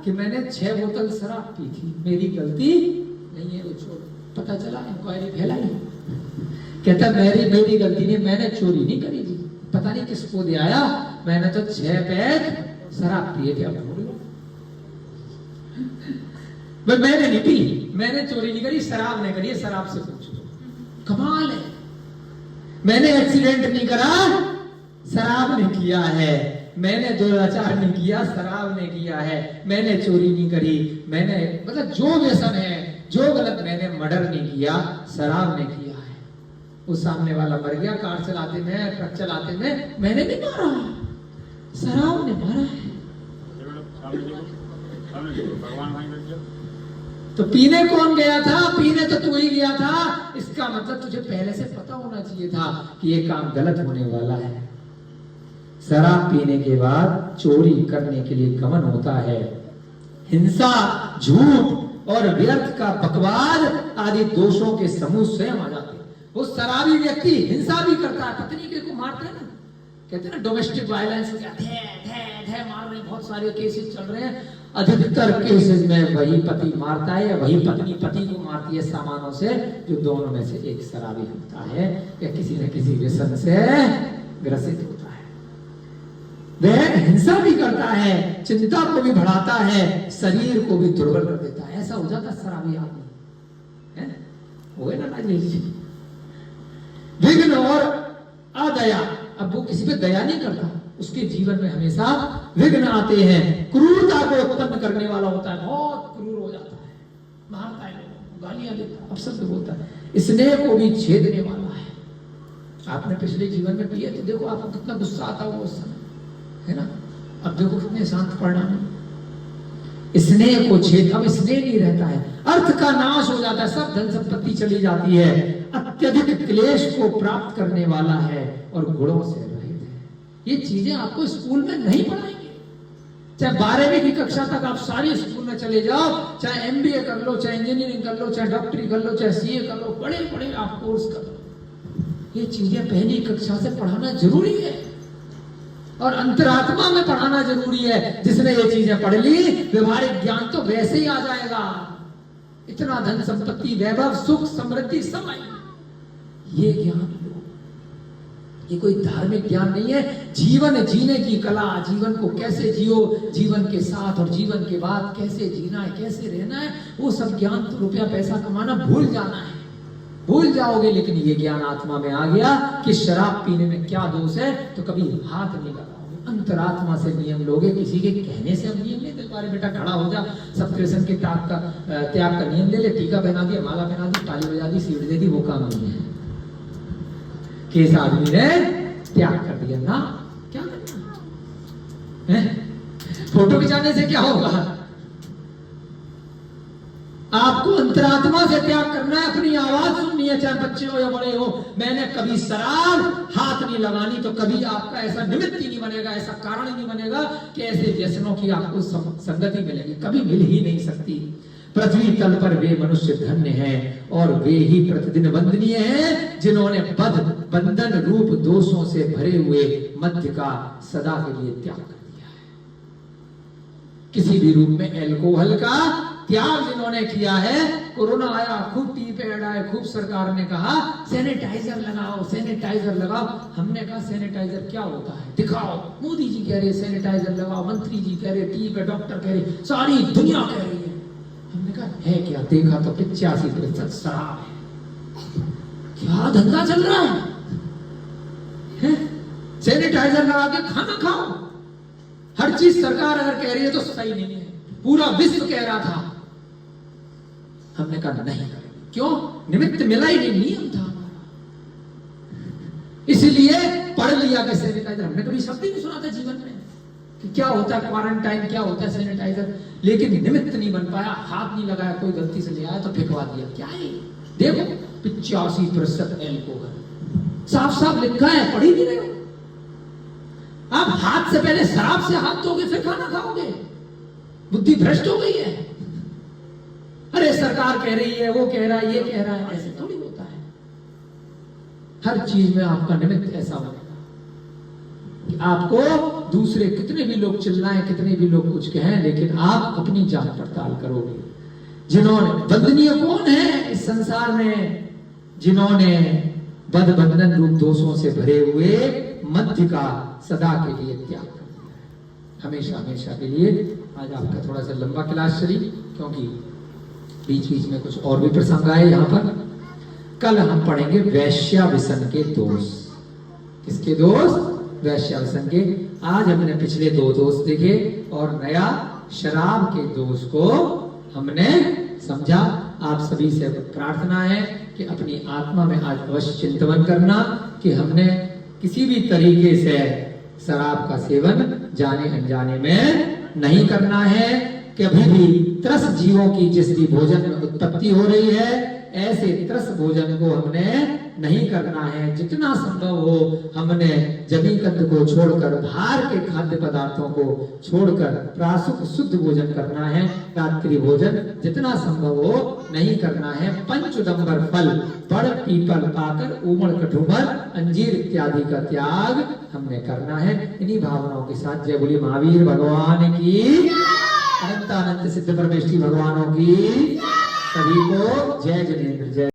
कि मैंने 6 बोतल शराब पी थी, मेरी गलती नहीं है, वो छोड़। पता चला, इंक्वायरी फैलाई, कहता मेरी गलती नहीं, मैंने चोरी नहीं करी थी, पता नहीं किसको दे आया, मैंने तो 6 पैक शराब पिए थे। अब भूल लो, मैंने नहीं पी, मैंने चोरी नहीं करी, शराब ने करी है, शराब से पूछो। कमाल है। मैंने एक्सीडेंट नहीं करा, शराब ने किया है। मैंने दुराचार नहीं किया, शराब ने किया है। मैंने चोरी नहीं करी, मैंने मतलब जो व्यसन है, जो गलत, मैंने मर्डर नहीं किया, शराब ने किया है। वो सामने वाला मर गया, कार चलाते में, ट्रक चलाते में, मैंने नहीं मारा, शराब ने मारा है। तो पीने कौन गया था? पीने तो तू ही गया था। इसका मतलब तुझे पहले से पता होना चाहिए था कि ये काम गलत होने वाला है। शराब पीने के बाद चोरी करने के लिए गमन होता है। हिंसा, झूठ और व्यर्थ का बकवाद आदि दोषों के समूह स्वयं आ जाते हैं। वो शराबी व्यक्ति हिंसा भी करता है, पत्नी को मारता है ना, कहते हैं ना डोमेस्टिक वायलेंस, मार रहे, बहुत सारे केसेस चल रहे हैं। अधिकतर केसेस में वही पति मारता है या वही पत्नी पति को मारती है सामानों से, जो दोनों में से एक शराबी होता है या किसी न किसी व्यसन से ग्रसित होता है। वह हिंसा भी करता है, चिंता को भी बढ़ाता है, शरीर को भी दुर्बल कर देता है। ऐसा हो जाता है शराबी आदमी, है हो गए ना राजेश जी। विघ्न और अदया, अब वो किसी पे दया नहीं करता, उसके जीवन में हमेशा विघ्न आते हैं। क्रूरता को उत्पन्न करने वाला होता है, बहुत क्रूर हो जाता है, मारता है लोगों को, गालियां देता है, अपशब्द बोलता है। स्नेह को भी छेदने वाला है। आपने पिछले जीवन में पिए तो देखो आपको कितना गुस्सा आता होगा उस समय, है ना? अब देखो कितने शांत परिणाम। स्नेह को छेद, अब स्नेह नहीं रहता है, अर्थ का नाश हो जाता है, सब धन संपत्ति चली जाती है। अत्यधिक क्लेश को प्राप्त करने वाला है और गुणों से रहित है। ये चीजें आपको स्कूल में नहीं पढ़ाएंगे। चाहे 12वीं की कक्षा तक आप सारी स्कूल में चले जाओ, चाहे MBA कर लो, चाहे इंजीनियरिंग कर लो, चाहे डॉक्टरी कर लो, चाहे CA कर लो, बड़े बड़े आप कोर्स कर लो, ये चीजें पहली कक्षा से पढ़ाना जरूरी है। और अंतरात्मा में पढ़ाना जरूरी है। जिसने ये चीजें पढ़ ली, व्यवहारिक ज्ञान तो वैसे ही आ जाएगा। इतना धन संपत्ति, वैभव, सुख, समृद्धि सब आएगी। ये ज्ञान लो, ये कोई धार्मिक ज्ञान नहीं है। जीवन जीने की कला, जीवन को कैसे जियो, जीवन के साथ और जीवन के बाद कैसे जीना है, कैसे रहना है, वो सब ज्ञान तो रुपया पैसा कमाना भूल जाना है, भूल जाओगे। लेकिन ये ज्ञान आत्मा में आ गया कि शराब पीने में क्या दोष है, तो कभी हाथ नहीं लगाओगे। अंतरात्मा से नियम लोगे, किसी के कहने से अब नियम नहीं। तुम्हारे बेटा खड़ा हो जा, सप्रेशन के त्याग का नियम ले ले, टीका पहना दिया, माला पहना दी, ताली बजा दी, सीढ़ी दे दी, वो काम नहीं है। किस आदमी ने त्याग कर दिया ना, क्या करना है? फोटो खिंचाने से क्या होगा? आपको अंतरात्मा से त्याग करना है, अपनी आवाज सुननी है, चाहे बच्चे हो या बड़े हो। मैंने कभी शराब हाथ नहीं लगानी, तो कभी आपका ऐसा निमित्त ही नहीं बनेगा, ऐसा कारण ही नहीं बनेगा कि ऐसे व्यसनों की आपको संगति मिलेगी, कभी मिल ही नहीं सकती। पृथ्वी तल पर वे मनुष्य धन्य हैं और वे ही प्रतिदिन वंदनीय हैं जिन्होंने बंधन रूप दोषों से भरे हुए मध्य का सदा के लिए त्याग कर दिया है। किसी भी रूप में अल्कोहल का त्याग जिन्होंने किया है। कोरोना आया, खूब टीवी पे ऐड आए, खूब सरकार ने कहा सैनिटाइजर लगाओ, सैनिटाइजर लगाओ। हमने कहा सैनिटाइजर क्या होता है दिखाओ। मोदी जी कह रहे सैनिटाइजर लगाओ, मंत्री जी कह रहे, टीवी पे डॉक्टर कह रहे, सारी दुनिया कह रही है। हमने कहा है क्या? देखा तो 85% शराब है। क्या धंधा चल रहा है? सैनिटाइजर लगा के खाना खाओ। हर चीज सरकार अगर कह रही है तो सही नहीं है। पूरा विश्व कह रहा था, हमने कहा नहीं करेंगे। क्यों? निमित्त मिला ही नहीं, नियम था हमारा। इसलिए पढ़ लिया कि सैनिटाइजर, हमने कभी शब्द ही नहीं सुना था जीवन में कि क्या होता है क्वारंटाइन, क्या होता है सैनिटाइजर। लेकिन निमित्त नहीं बन पाया, हाथ नहीं लगाया, कोई गलती से ले आया तो फेंकवा दिया। क्या है देखो 85% अल्कोहल साफ साफ लिखा है, पढ़ ही नहीं रहे हो। आप हाथ से पहले शराब से हाथ धोगे फिर खाना खाओगे। बुद्धि भ्रष्ट हो गई है। अरे सरकार कह रही है, वो कह रहा है, ये कह रहा है, ऐसे थोड़ी होता है। हर चीज में आपका निमित्त ऐसा बनेगा कि आपको दूसरे कितने भी लोग चिल्लाएं, कितने भी लोग कुछ कहें, लेकिन आप अपनी जांच पड़ताल करोगे। जिन्होंने वंदनीय कौन है इस संसार में? जिन्होंने बंधन रूप दोषों से भरे हुए मध्य का सदा के लिए त्याग कर दिया, हमेशा हमेशा के लिए। आज आपका थोड़ा सा लंबा क्लास चली, क्योंकि बीच बीच में कुछ और भी प्रसंग आए यहाँ पर। कल हम पढ़ेंगे वैश्याविसन के दोष। किसके दोष? वैश्याविसन के। आज हमने पिछले 2 दोष देखे और नया शराब के दोष को हमने समझा। आप सभी से प्रार्थना है कि अपनी आत्मा में आज अवश्य चिंतन करना कि हमने किसी भी तरीके से शराब का सेवन जाने अनजाने में नहीं करना है। कभी भी त्रस जीवों की जिस भी भोजन में उत्पत्ति हो रही है, ऐसे त्रस भोजन को हमने नहीं करना है। जितना संभव हो हमने जमी कंद को छोड़कर, भार के खाद्य पदार्थों को छोड़कर प्रासुक शुद्ध भोजन करना है। रात्रि भोजन जितना संभव हो नहीं करना है। पंचुदंबर फल, बड़ पीपल पाकर, उमड़ कठुमर, अंजीर इत्यादि का त्याग हमने करना है। इन्हीं भावनाओं के साथ जय बोली महावीर भगवान की, अनंत सिद्ध परमेष्ठी भगवानों की, सभी को जय जिनेंद्र जय।